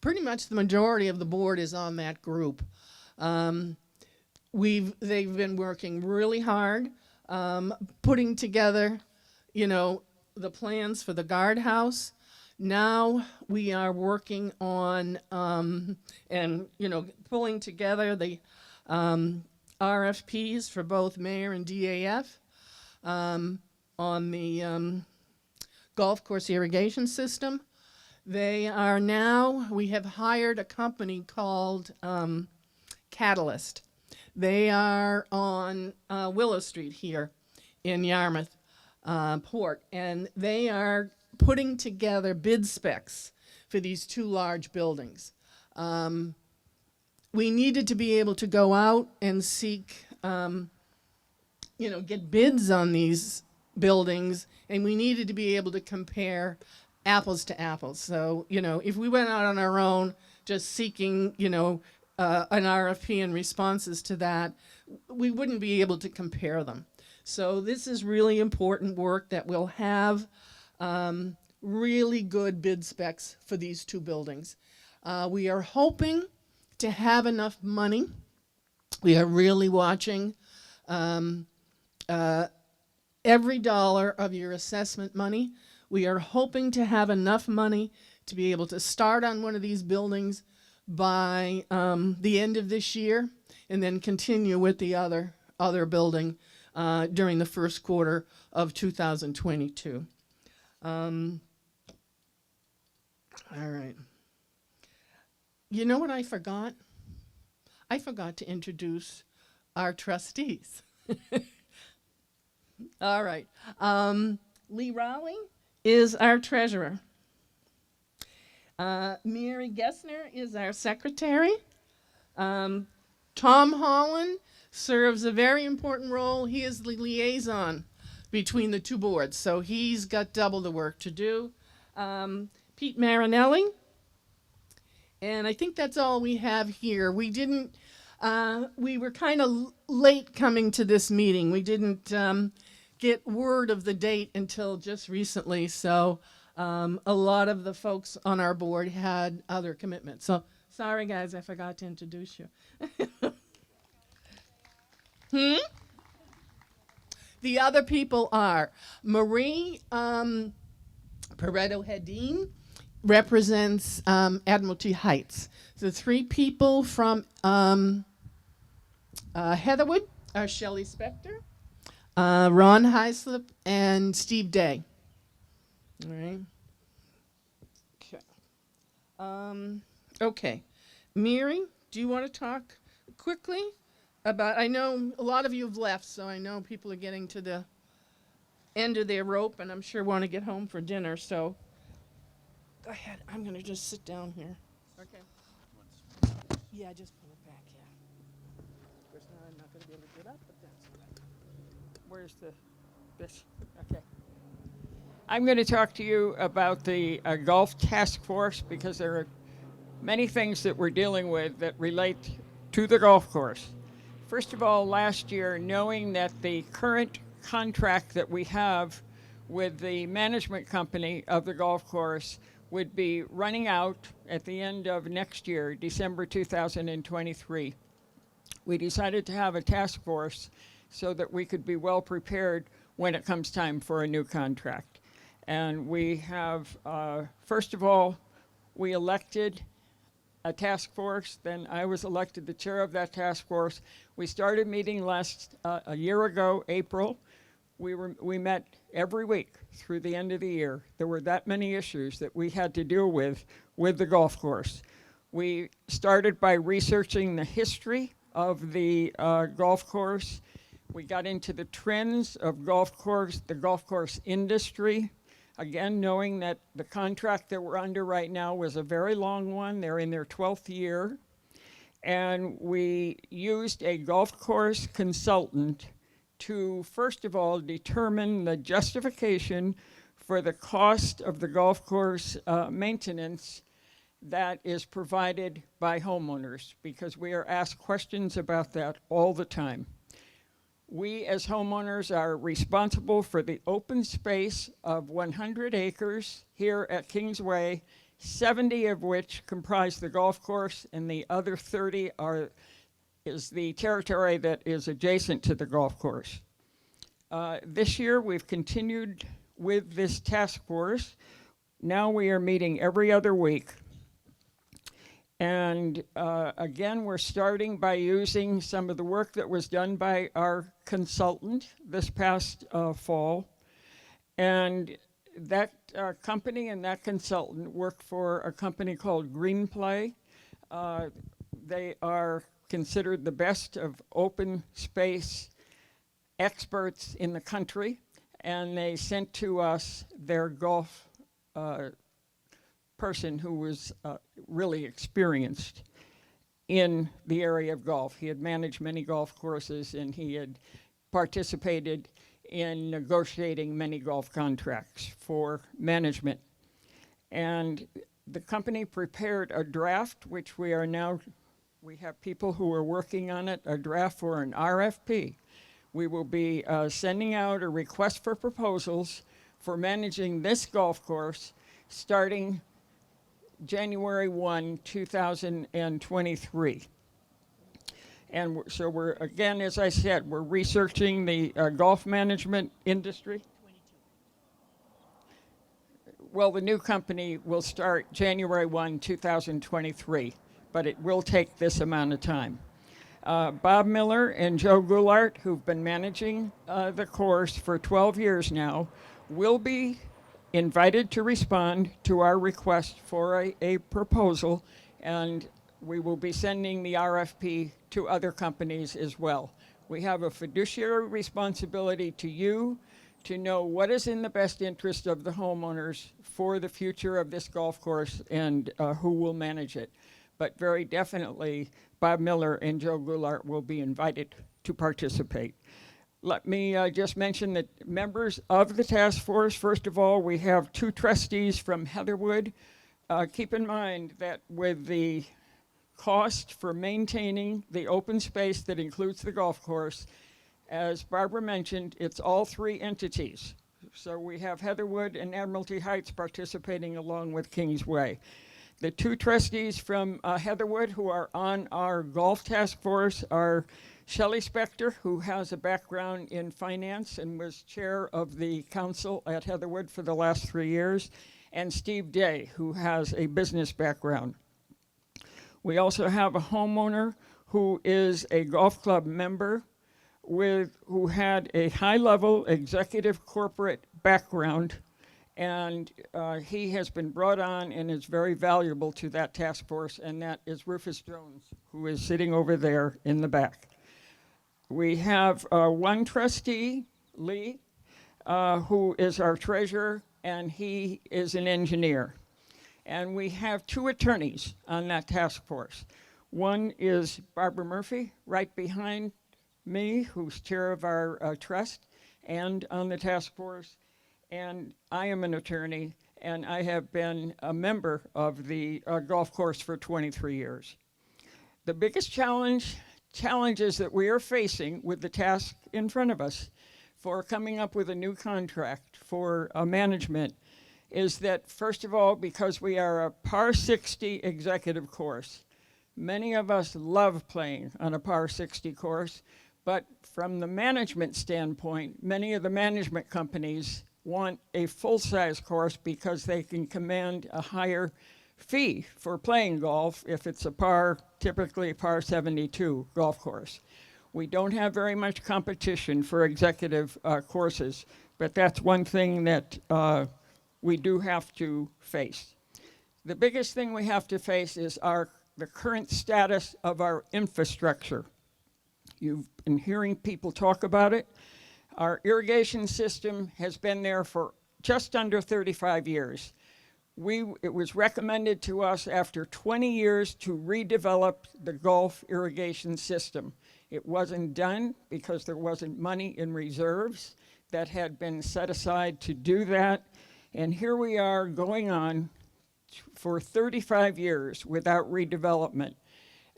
Pretty much the majority of the board is on that group. They've been working really hard, putting together, the plans for the guardhouse. Now we are working on pulling together the RFPs for both mayor and DAF on the golf course irrigation system. We have hired a company called Catalyst. They are on Willow Street here in Yarmouth Port, and they are putting together bid specs for these 2 large buildings. We needed to be able to go out and seek, get bids on these buildings, and we needed to be able to compare apples to apples. So, if we went out on our own, just seeking, an RFP and responses to that, we wouldn't be able to compare them. So this is really important work that will have really good bid specs for these 2 buildings. We are hoping to have enough money. We are really watching every dollar of your assessment money. We are hoping to have enough money to be able to start on one of these buildings by the end of this year, and then continue with the other building during the first quarter of 2022. All right. You know what I forgot? I forgot to introduce our trustees. All right. Lee Rowley is our treasurer. Mary Gessner is our secretary. Tom Holland serves a very important role. He is the liaison between the 2 boards, so he's got double the work to do. Pete Marinelli. And I think that's all we have here. We were kind of late coming to this meeting. We didn't get word of the date until just recently, so a lot of the folks on our board had other commitments. So sorry, guys, I forgot to introduce you. The other people are Marie Pareto-Hedin represents Admiralty Heights. The 3 people from Heatherwood are Shelley Spector, Ron Heislip, and Steve Day. All right. Okay. Okay. Mary, do you want to talk quickly about, I know a lot of you have left, so I know people are getting to the end of their rope, and I'm sure want to get home for dinner, so go ahead. I'm going to just sit down here. Okay. Yeah, just pull it back, yeah. Of course, now I'm not going to be able to get up, but that's okay. Where's the... This, okay. I'm going to talk to you about the golf task force because there are many things that we're dealing with that relate to the golf course. First of all, last year, knowing that the current contract that we have with the management company of the golf course would be running out at the end of next year, December 2023. We decided to have a task force so that we could be well prepared when it comes time for a new contract. And we have, first of all, we elected a task force. Then I was elected the chair of that task force. We started meeting a year ago, April. We met every week through the end of the year. There were that many issues that we had to deal with the golf course. We started by researching the history of the golf course. We got into the trends of the golf course industry. Again, knowing that the contract that we're under right now was a very long one. They're in their 12th year. And we used a golf course consultant to, first of all, determine the justification for the cost of the golf course maintenance that is provided by homeowners, because we are asked questions about that all the time. We as homeowners are responsible for the open space of 100 acres here at Kingsway, 70 of which comprise the golf course, and the other 30 is the territory that is adjacent to the golf course. This year we've continued with this task force. Now we are meeting every other week. And again, we're starting by using some of the work that was done by our consultant this past fall. And that company and that consultant work for a company called Greenplay. They are considered the best of open space experts in the country. And they sent to us their golf person who was really experienced in the area of golf. He had managed many golf courses and he had participated in negotiating many golf contracts for management. And the company prepared a draft, which we have people who are working on it, a draft for an RFP. We will be sending out a request for proposals for managing this golf course starting January 1, 2023. And so we're, again, as I said, we're researching the golf management industry. Well, the new company will start January 1, 2023, but it will take this amount of time. Bob Miller and Joe Goulart, who've been managing the course for 12 years now, will be invited to respond to our request for a proposal, and we will be sending the RFP to other companies as well. We have a fiduciary responsibility to you to know what is in the best interest of the homeowners for the future of this golf course and who will manage it. But very definitely, Bob Miller and Joe Goulart will be invited to participate. Let me just mention that members of the task force, first of all, we have 2 trustees from Heatherwood. Keep in mind that with the cost for maintaining the open space that includes the golf course, as Barbara mentioned, it's all 3 entities. So we have Heatherwood and Admiralty Heights participating along with Kingsway. The 2 trustees from Heatherwood who are on our golf task force are Shelley Spector, who has a background in finance and was chair of the council at Heatherwood for the last 3 years, and Steve Day, who has a business background. We also have a homeowner who is a golf club member who had a high-level executive corporate background, and he has been brought on and is very valuable to that task force, and that is Rufus Jones, who is sitting over there in the back. We have 1 trustee, Lee, who is our treasurer, and he is an engineer. And we have 2 attorneys on that task force. One is Barbara Murphy, right behind me, who's chair of our trust, and on the task force, and I am an attorney, and I have been a member of the golf course for 23 years. The biggest challenges that we are facing with the task in front of us for coming up with a new contract for management is that, first of all, because we are a par 60 executive course, many of us love playing on a par 60 course, but from the management standpoint, many of the management companies want a full-size course because they can command a higher fee for playing golf if it's typically a par 72 golf course. We don't have very much competition for executive courses, but that's one thing that we do have to face. The biggest thing we have to face is the current status of our infrastructure. You've been hearing people talk about it. Our irrigation system has been there for just under 35 years. It was recommended to us after 20 years to redevelop the Gulf irrigation system. It wasn't done because there wasn't money in reserves that had been set aside to do that. And here we are going on for 35 years without redevelopment.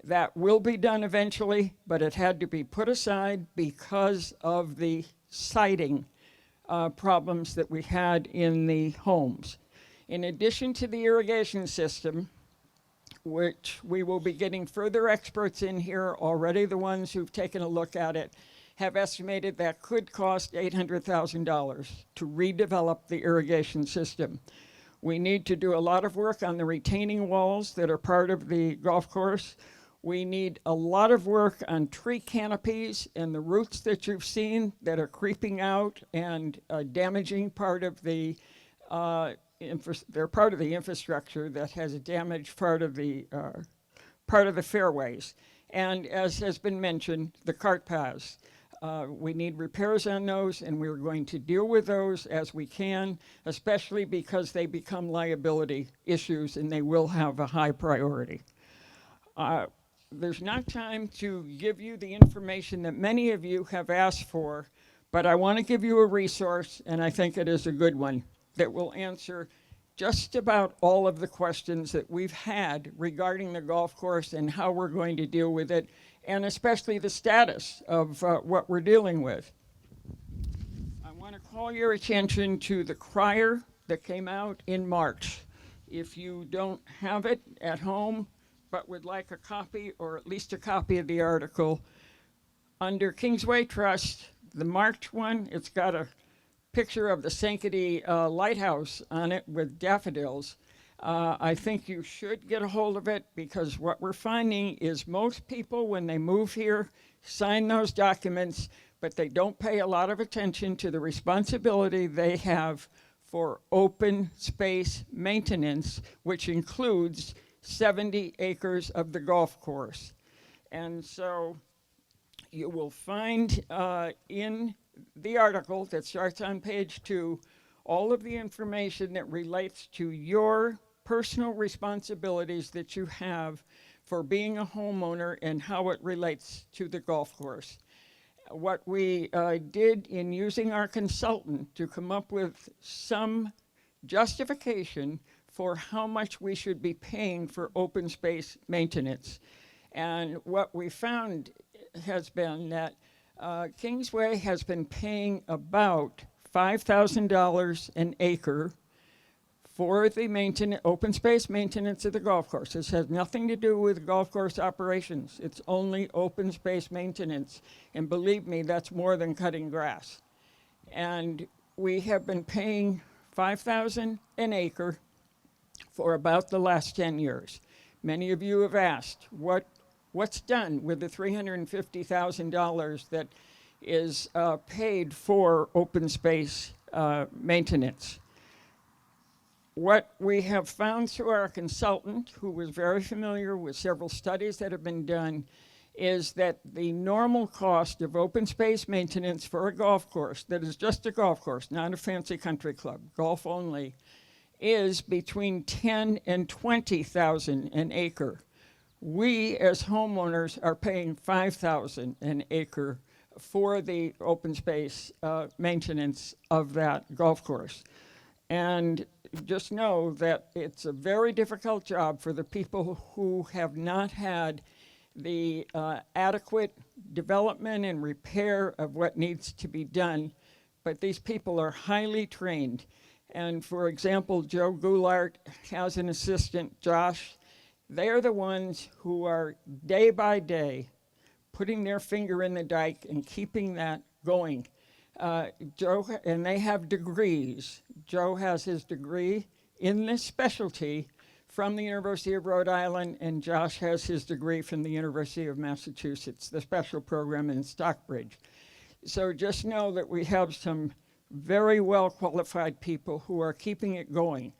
That will be done eventually, but it had to be put aside because of the siting problems that we had in the homes. In addition to the irrigation system, which we will be getting further experts in here already, the ones who've taken a look at it, have estimated that could cost $800,000 to redevelop the irrigation system. We need to do a lot of work on the retaining walls that are part of the golf course. We need a lot of work on tree canopies and the roots that you've seen that are creeping out and damaging part of the they're part of the infrastructure that has damaged part of the fairways. And as has been mentioned, the cart paths. We need repairs on those, and we're going to deal with those as we can, especially because they become liability issues and they will have a high priority. There's not time to give you the information that many of you have asked for, but I want to give you a resource, and I think it is a good one, that will answer just about all of the questions that we've had regarding the golf course and how we're going to deal with it, and especially the status of what we're dealing with. I want to call your attention to the crier that came out in March. If you don't have it at home, but would like a copy, or at least a copy of the article, under Kingsway Trust, the March one, it's got a picture of the Sankaty lighthouse on it with daffodils. I think you should get a hold of it, because what we're finding is most people, when they move here, sign those documents, but they don't pay a lot of attention to the responsibility they have for open space maintenance, which includes 70 acres of the golf course. And so you will find in the article that starts on page 2 all of the information that relates to your personal responsibilities that you have for being a homeowner and how it relates to the golf course. What we did in using our consultant to come up with some justification for how much we should be paying for open space maintenance. And what we found has been that Kingsway has been paying about $5,000 an acre for the open space maintenance of the golf course. This has nothing to do with golf course operations. It's only open space maintenance. And believe me, that's more than cutting grass. And we have been paying $5,000 an acre for about the last 10 years. Many of you have asked, what's done with the $350,000 that is paid for open space maintenance? What we have found through our consultant, who was very familiar with several studies that have been done, is that the normal cost of open space maintenance for a golf course, that is just a golf course, not a fancy country club, golf only, is between $10,000 and $20,000 an acre. We, as homeowners, are paying $5,000 an acre for the open space maintenance of that golf course. And just know that it's a very difficult job for the people who have not had the adequate development and repair of what needs to be done. But these people are highly trained. And for example, Joe Goulart has an assistant, Josh. They're the ones who are day by day putting their finger in the dike and keeping that going. Joe, and they have degrees. Joe has his degree in this specialty from the University of Rhode Island, and Josh has his degree from the University of Massachusetts, the special program in Stockbridge. So just know that we have some very well qualified people who are keeping it going.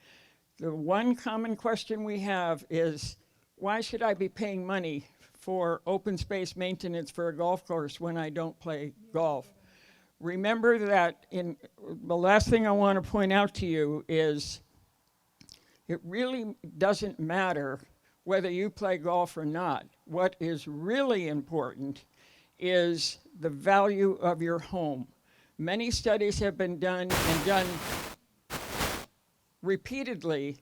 The one common question we have is, why should I be paying money for open space maintenance for a golf course when I don't play golf? Remember that the last thing I want to point out to you is it really doesn't matter whether you play golf or not. What is really important is the value of your home. Many studies have been done and done repeatedly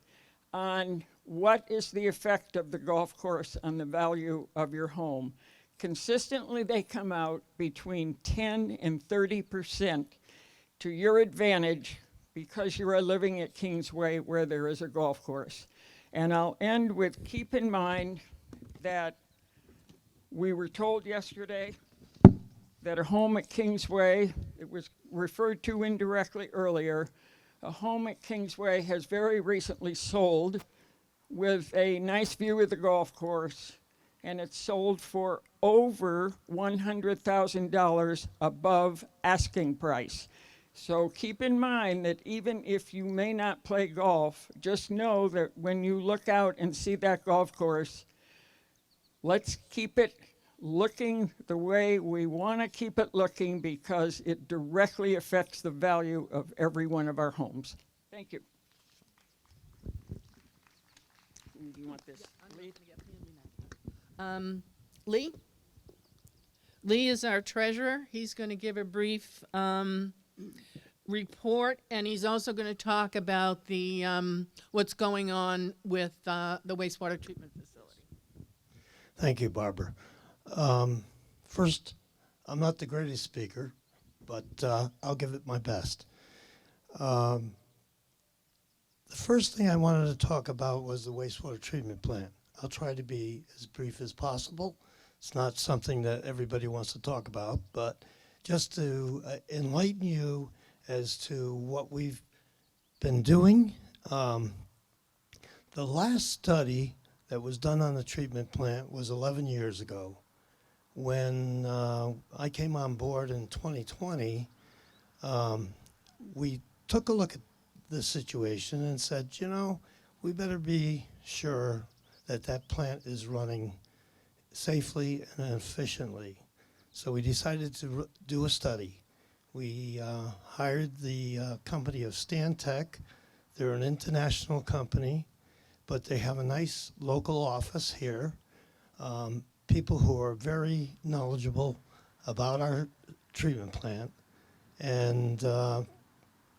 on what is the effect of the golf course on the value of your home. Consistently, they come out between 10 and 30% to your advantage because you are living at Kingsway where there is a golf course. And I'll end with, keep in mind that we were told yesterday that a home at Kingsway, it was referred to indirectly earlier, a home at Kingsway has very recently sold with a nice view of the golf course, and it's sold for over $100,000 above asking price. So keep in mind that even if you may not play golf, just know that when you look out and see that golf course, let's keep it looking the way we want to keep it looking, because it directly affects the value of every one of our homes. Thank you. Do you want this? Lee? Lee is our treasurer. He's going to give a brief report, and he's also going to talk about the what's going on with the wastewater treatment facility. Thank you, Barbara. First, I'm not the greatest speaker, but I'll give it my best. The first thing I wanted to talk about was the wastewater treatment plant. I'll try to be as brief as possible. It's not something that everybody wants to talk about, but just to enlighten you as to what we've been doing. The last study that was done on the treatment plant was 11 years ago. When I came on board in 2020, we took a look at the situation and said, you know, we better be sure that that plant is running safely and efficiently. So we decided to do a study. We hired the company of Stantec. They're an international company, but they have a nice local office here. People who are very knowledgeable about our treatment plant. And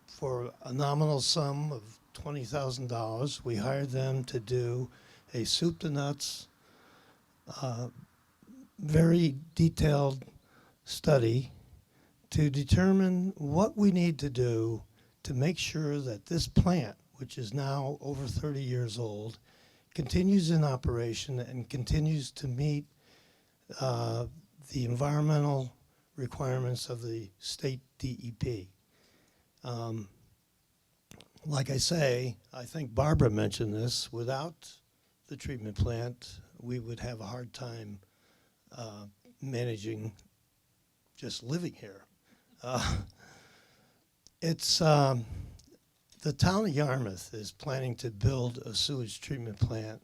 for a nominal sum of $20,000, we hired them to do a soup to nuts, very detailed study to determine what we need to do to make sure that this plant, which is now over 30 years old, continues in operation and continues to meet the environmental requirements of the state DEP. Like I say, I think Barbara mentioned this, without the treatment plant, we would have a hard time managing just living here. The town of Yarmouth is planning to build a sewage treatment plant,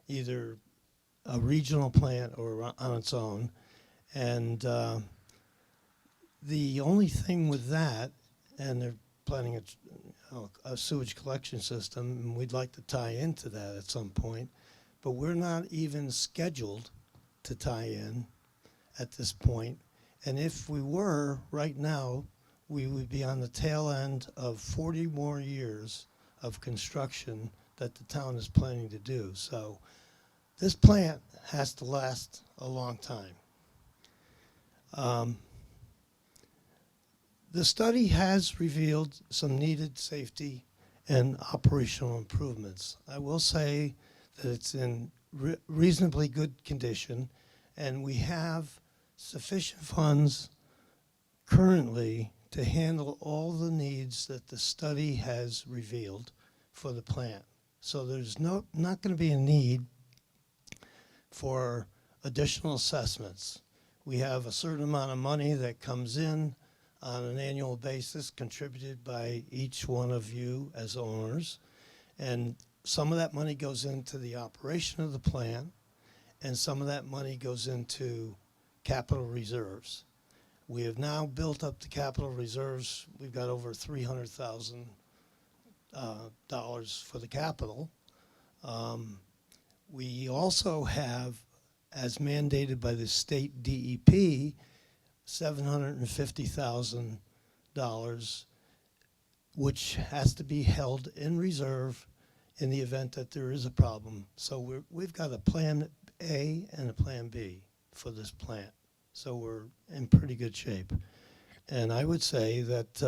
either a regional plant or on its own. And the only thing with that, and they're planning a sewage collection system, and we'd like to tie into that at some point, but we're not even scheduled to tie in at this point. And if we were, right now, we would be on the tail end of 40 more years of construction that the town is planning to do. So this plant has to last a long time. The study has revealed some needed safety and operational improvements. I will say that it's in reasonably good condition, and we have sufficient funds currently to handle all the needs that the study has revealed for the plant. So there's not going to be a need for additional assessments. We have a certain amount of money that comes in on an annual basis, contributed by each one of you as owners. And some of that money goes into the operation of the plant, and some of that money goes into capital reserves. We have now built up the capital reserves. We've got over $300,000 for the capital. We also have, as mandated by the state DEP, $750,000, which has to be held in reserve in the event that there is a problem. So we've got a plan A and a plan B for this plant. So we're in pretty good shape. And I would say that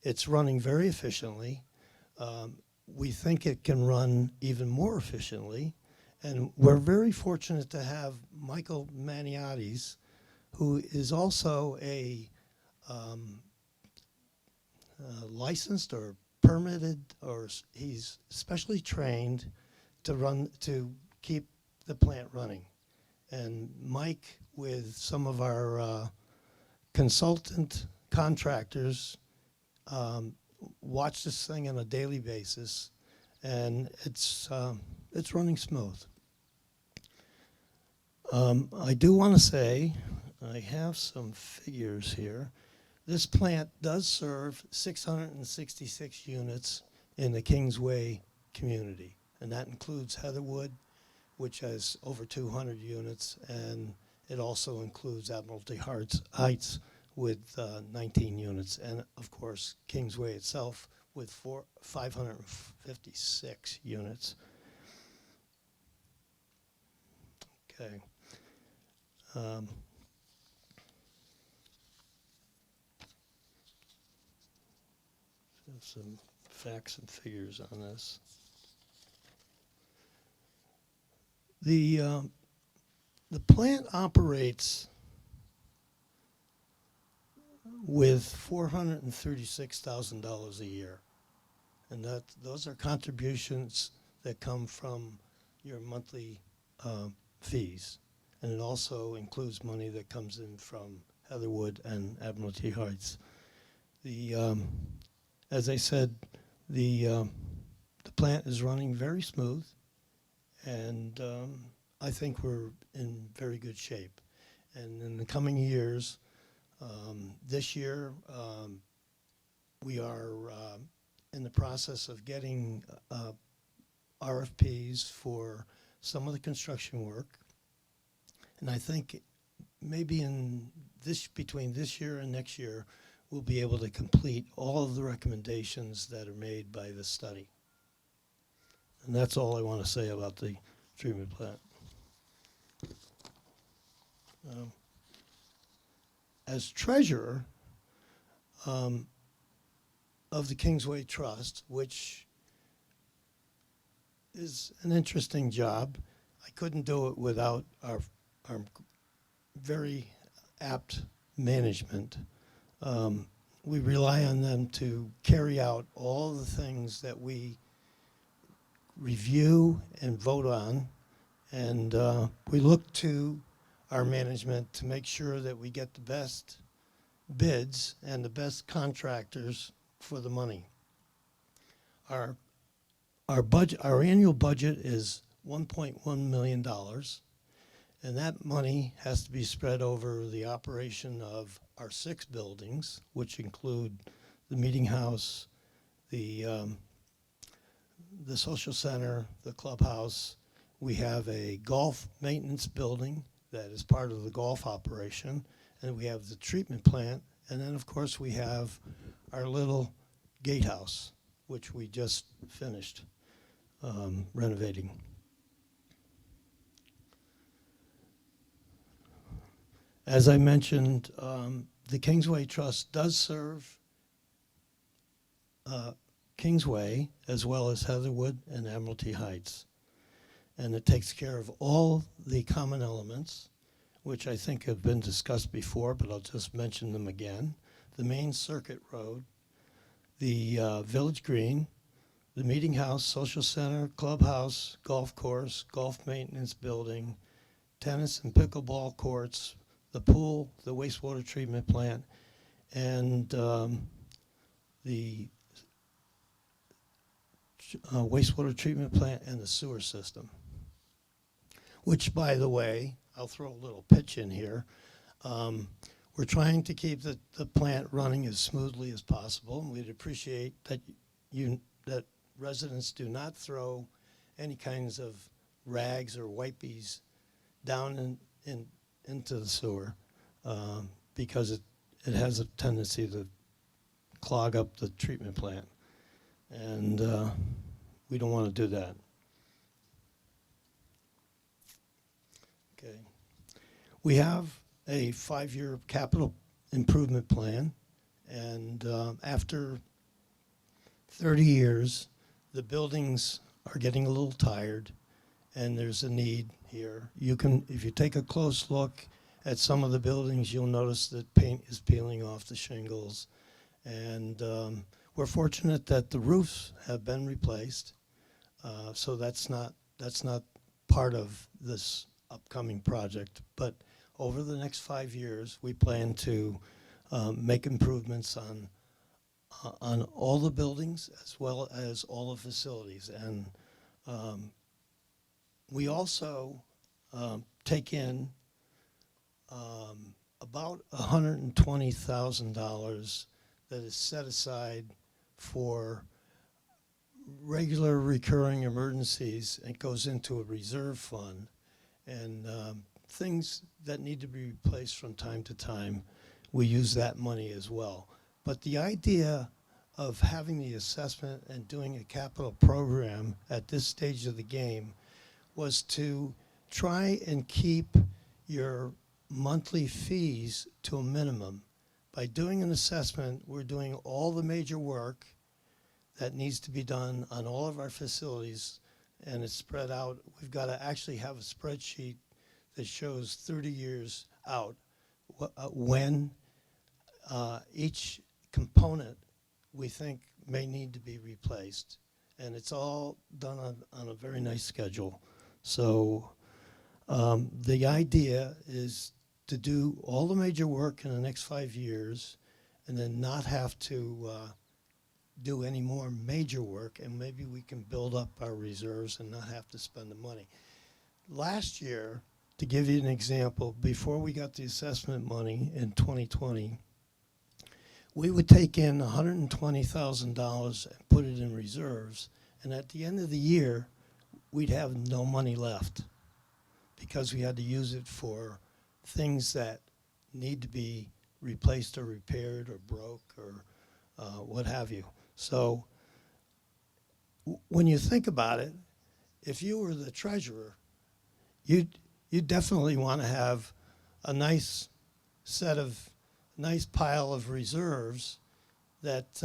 it's running very efficiently. We think it can run even more efficiently. And we're very fortunate to have Michael Maniotis, who is also a licensed or permitted, or he's specially trained to keep the plant running. And Mike, with some of our consultant contractors, watch this thing on a daily basis, and it's running smooth. I do want to say, I have some figures here. This plant does serve 666 units in the Kingsway community, and that includes Heatherwood, which has over 200 units, and it also includes Admiralty Heights with 19 units, and of course Kingsway itself with 556 units. Okay. Some facts and figures on this. The plant operates with $436,000 a year, and those are contributions that come from your monthly fees, and it also includes money that comes in from Heatherwood and Admiralty Heights. As I said, the plant is running very smooth, and I think we're in very good shape. And in the coming years, this year, we are in the process of getting RFPs for some of the construction work. And I think maybe between this year and next year, we'll be able to complete all of the recommendations that are made by the study. And that's all I want to say about the treatment plant. As treasurer of the Kingsway Trust, which is an interesting job, I couldn't do it without our very apt management. We rely on them to carry out all the things that we review and vote on, and we look to our management to make sure that we get the best bids and the best contractors for the money. Our annual budget is $1.1 million, and that money has to be spread over the operation of our 6 buildings, which include the meeting house, the social center, the clubhouse. We have a golf maintenance building that is part of the golf operation, and we have the treatment plant, and then of course we have our little gatehouse, which we just finished renovating. As I mentioned, the Kingsway Trust does serve Kingsway as well as Heatherwood and Admiralty Heights. And it takes care of all the common elements, which I think have been discussed before, but I'll just mention them again. The main circuit road, the Village Green, the Meeting House, Social Center, Clubhouse, Golf Course, Golf Maintenance Building, tennis and pickleball courts, the pool, the wastewater treatment plant, and the wastewater treatment plant and the sewer system. Which, by the way, I'll throw a little pitch in here. We're trying to keep the plant running as smoothly as possible, and we'd appreciate that that residents do not throw any kinds of rags or wipies down into the sewer because it has a tendency to clog up the treatment plant, and we don't want to do that. Okay. We have a 5-year capital improvement plan, and after 30 years, the buildings are getting a little tired, and there's a need here. You can, if you take a close look at some of the buildings, you'll notice that paint is peeling off the shingles, and we're fortunate that the roofs have been replaced, so that's not part of this upcoming project. But over the next 5 years, we plan to make improvements on all the buildings as well as all the facilities. And we also take in about $120,000 that is set aside for regular recurring emergencies. It goes into a reserve fund, and things that need to be replaced from time to time, we use that money as well. But the idea of having the assessment and doing a capital program at this stage of the game was to try and keep your monthly fees to a minimum. By doing an assessment, we're doing all the major work that needs to be done on all of our facilities, and it's spread out. We've got to actually have a spreadsheet that shows 30 years out when each component we think may need to be replaced. And it's all done on a very nice schedule. So the idea is to do all the major work in the next 5 years and then not have to do any more major work, and maybe we can build up our reserves and not have to spend the money. Last year, to give you an example, before we got the assessment money in 2020, we would take in $120,000 and put it in reserves, and at the end of the year, we'd have no money left because we had to use it for things that need to be replaced or repaired or broke or what have you. So when you think about it, if you were the treasurer, you definitely want to have a nice pile of reserves that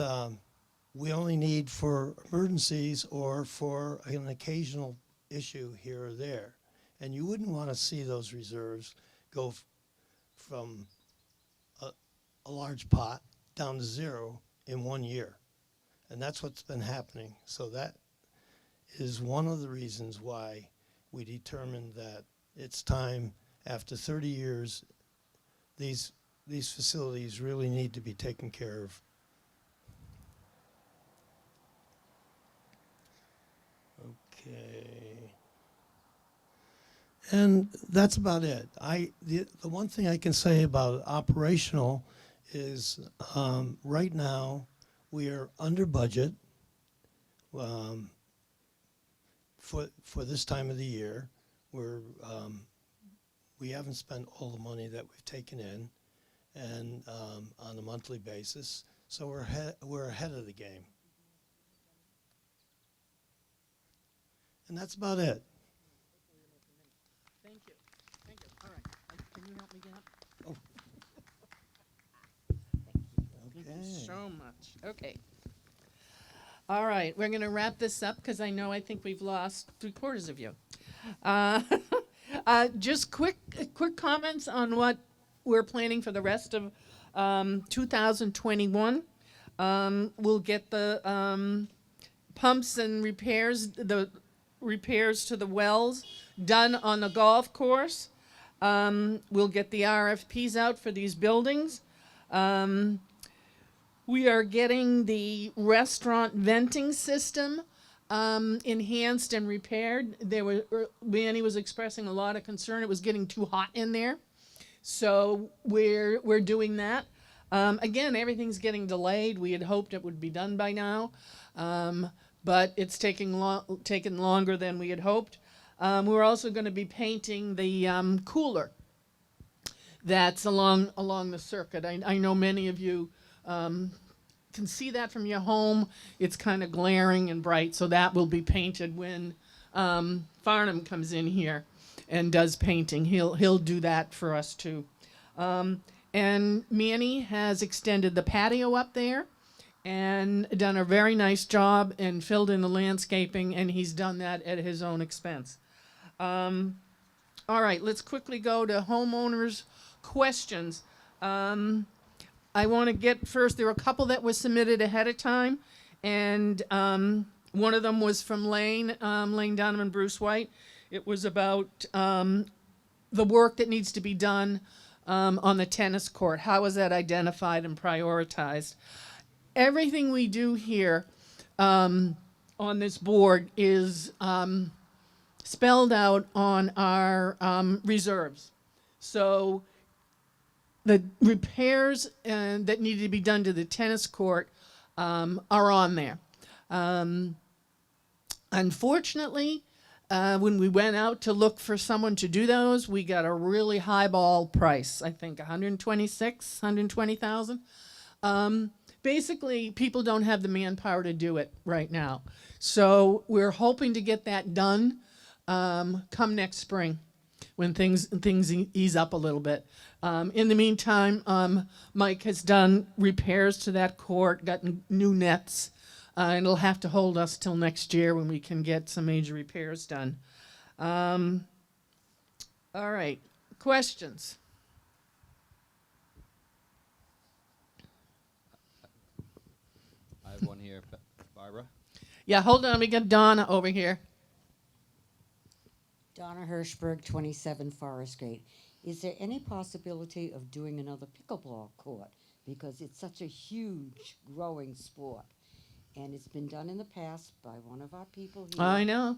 we only need for emergencies or for an occasional issue here or there. And you wouldn't want to see those reserves go from a large pot down to zero in 1 year. And that's what's been happening. So that is one of the reasons why we determined that it's time, after 30 years, these facilities really need to be taken care of. Okay. And that's about it. The one thing I can say about operational is right now we are under budget for this time of the year. We haven't spent all the money that we've taken in, and on a monthly basis. So we're ahead of the game. And that's about it. Thank you. Thank you. All right. Can you help me get up? Oh. Thank you so much. Okay. All right. We're going to wrap this up because I think we've lost 3/4 of you. Just quick comments on what we're planning for the rest of 2021. We'll get the pumps and the repairs to the wells done on the golf course. We'll get the RFPs out for these buildings. We are getting the restaurant venting system enhanced and repaired. Manny was expressing a lot of concern. It was getting too hot in there. So we're doing that. Again, everything's getting delayed. We had hoped it would be done by now, but it's taken longer than we had hoped. We're also going to be painting the cooler that's along the circuit. I know many of you can see that from your home. It's kind of glaring and bright, so that will be painted when Farnham comes in here and does painting. He'll do that for us too. And Manny has extended the patio up there and done a very nice job and filled in the landscaping, and he's done that at his own expense. All right, let's quickly go to homeowners' questions. I want to get first, there were a couple that were submitted ahead of time, and one of them was from Lane Dunham and Bruce White. It was about the work that needs to be done on the tennis court. How is that identified and prioritized? Everything we do here on this board is spelled out on our reserves. So the repairs that needed to be done to the tennis court are on there. Unfortunately, when we went out to look for someone to do those, we got a really highball price. I think $120,000. Basically, people don't have the manpower to do it right now. So we're hoping to get that done come next spring, when things ease up a little bit. In the meantime, Mike has done repairs to that court, gotten new nets, and it'll have to hold us till next year when we can get some major repairs done. All right, questions? I have one here. Barbara? Yeah, hold on, we got Donna over here. Donna Hirschberg, 27 Forest Gate. Is there any possibility of doing another pickleball court? Because it's such a huge growing sport. And it's been done in the past by one of our people here. I know.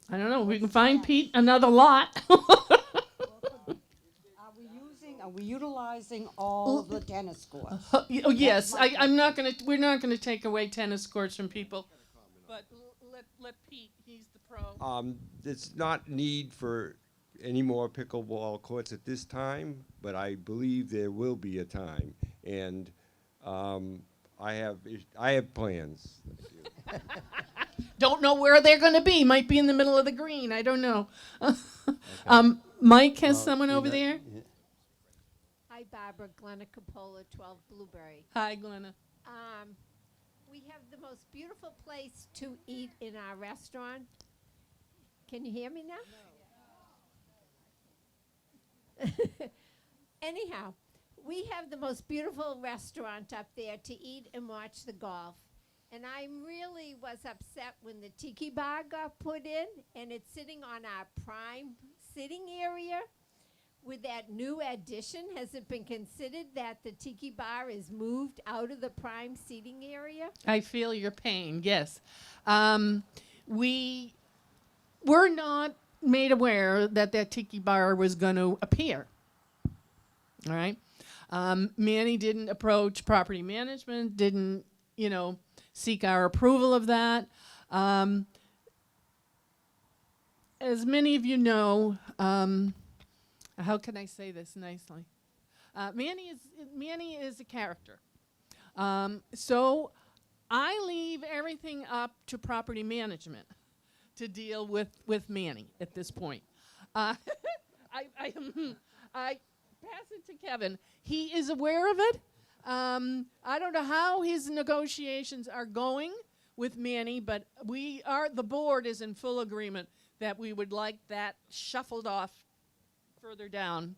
I don't know. We can find Pete another lot. Are we utilizing all the tennis courts? Oh, yes. We're not gonna take away tennis courts from people. But let Pete, he's the pro. There's not need for any more pickleball courts at this time, but I believe there will be a time. And I have plans. Don't know where they're going to be. Might be in the middle of the green. I don't know. Mike has someone over there. Hi, Barbara. Glenna Capola, 12 Blueberry. Hi, Glenna. We have the most beautiful place to eat in our restaurant. Can you hear me now? No. Anyhow, we have the most beautiful restaurant up there to eat and watch the golf. And I really was upset when the tiki bar got put in, and it's sitting on our prime sitting area. With that new addition, has it been considered that the tiki bar is moved out of the prime seating area? I feel your pain, yes. We were not made aware that tiki bar was going to appear. All right? Manny didn't approach property management, didn't, seek our approval of that. As many of you know, how can I say this nicely? Manny is a character. So I leave everything up to property management to deal with Manny at this point. I pass it to Kevin. He is aware of it. I don't know how his negotiations are going with Manny, but the board is in full agreement that we would like that shuffled off further down,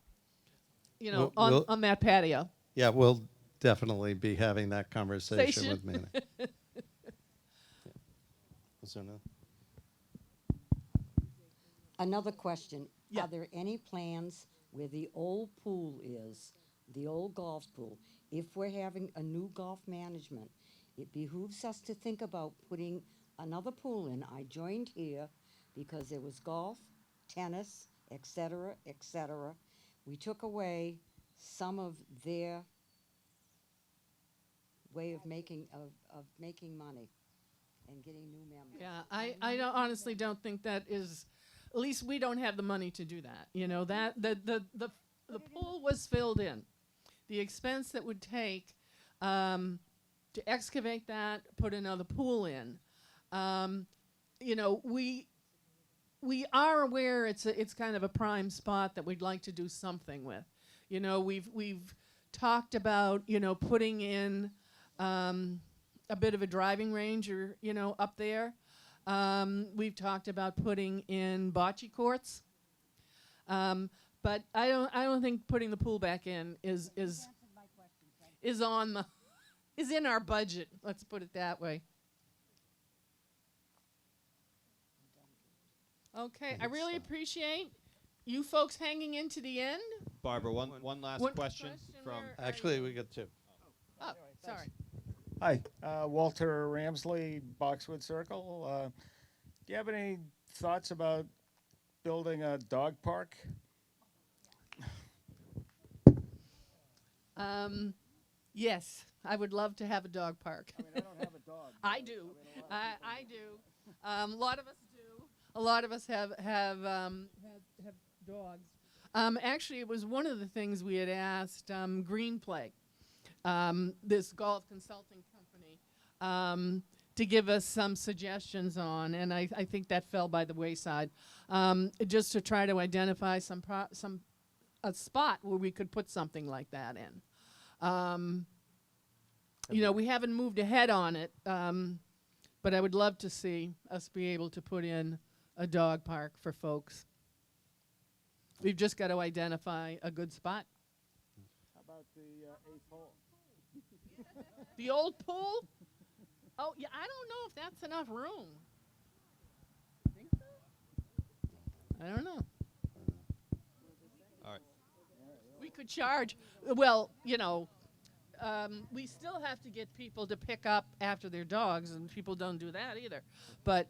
on that patio. Yeah, we'll definitely be having that conversation with Manny. Was there another? Another question. Yeah. Are there any plans where the old pool is, the old golf pool? If we're having a new golf management, it behooves us to think about putting another pool in. I joined here because there was golf, tennis, et cetera, et cetera. We took away some of their way of making money and getting new members. Yeah, I honestly don't think that is, at least we don't have the money to do that. That the pool was filled in. The expense that would take to excavate that, put another pool in. We are aware it's kind of a prime spot that we'd like to do something with. We've talked about putting in a bit of a driving range or up there. We've talked about putting in bocce courts. But I don't think putting the pool back in is in our budget. Let's put it that way. Okay, I really appreciate you folks hanging in to the end. Barbara, one last question from. Actually, we got two. Oh, sorry. Hi, Walter Ramsley, Boxwood Circle. Do you have any thoughts about building a dog park? Yes, I would love to have a dog park. I mean, I don't have a dog. I do. I do. A lot of us do. A lot of us have dogs. Actually, it was one of the things we had asked Green Plague, this golf consulting company, to give us some suggestions on, and I think that fell by the wayside. Just to try to identify a spot where we could put something like that in. We haven't moved ahead on it, but I would love to see us be able to put in a dog park for folks. We've just got to identify a good spot. How about the 8th hole? The old pool? Oh, yeah, I don't know if that's enough room. Think so? I don't know. All right. We could charge, well, we still have to get people to pick up after their dogs, and people don't do that either. But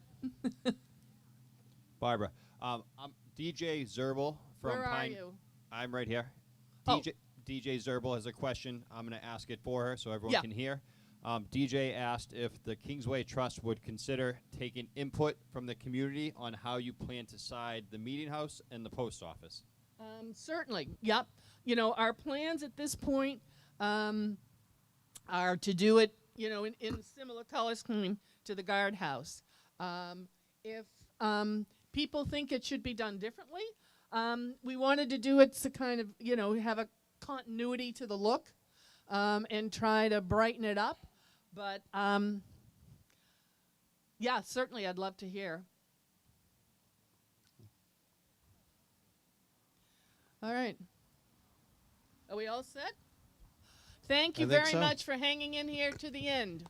Barbara, I'm DJ Zerbal from where are Pine. you? I'm right here. Oh. DJ Zerbal has a question. I'm going to ask it for her so everyone Yeah. can hear. DJ asked if the Kingsway Trust would consider taking input from the community on how you plan to side the meeting house and the post office. Certainly, yep. Our plans at this point are to do it, in similar color scheme to the guardhouse. If people think it should be done differently, we wanted to do it to kind of, have a continuity to the look and try to brighten it up. But, yeah, certainly I'd love to hear. All right. Are we all set? Thank you I think very so. much for hanging in here to the end.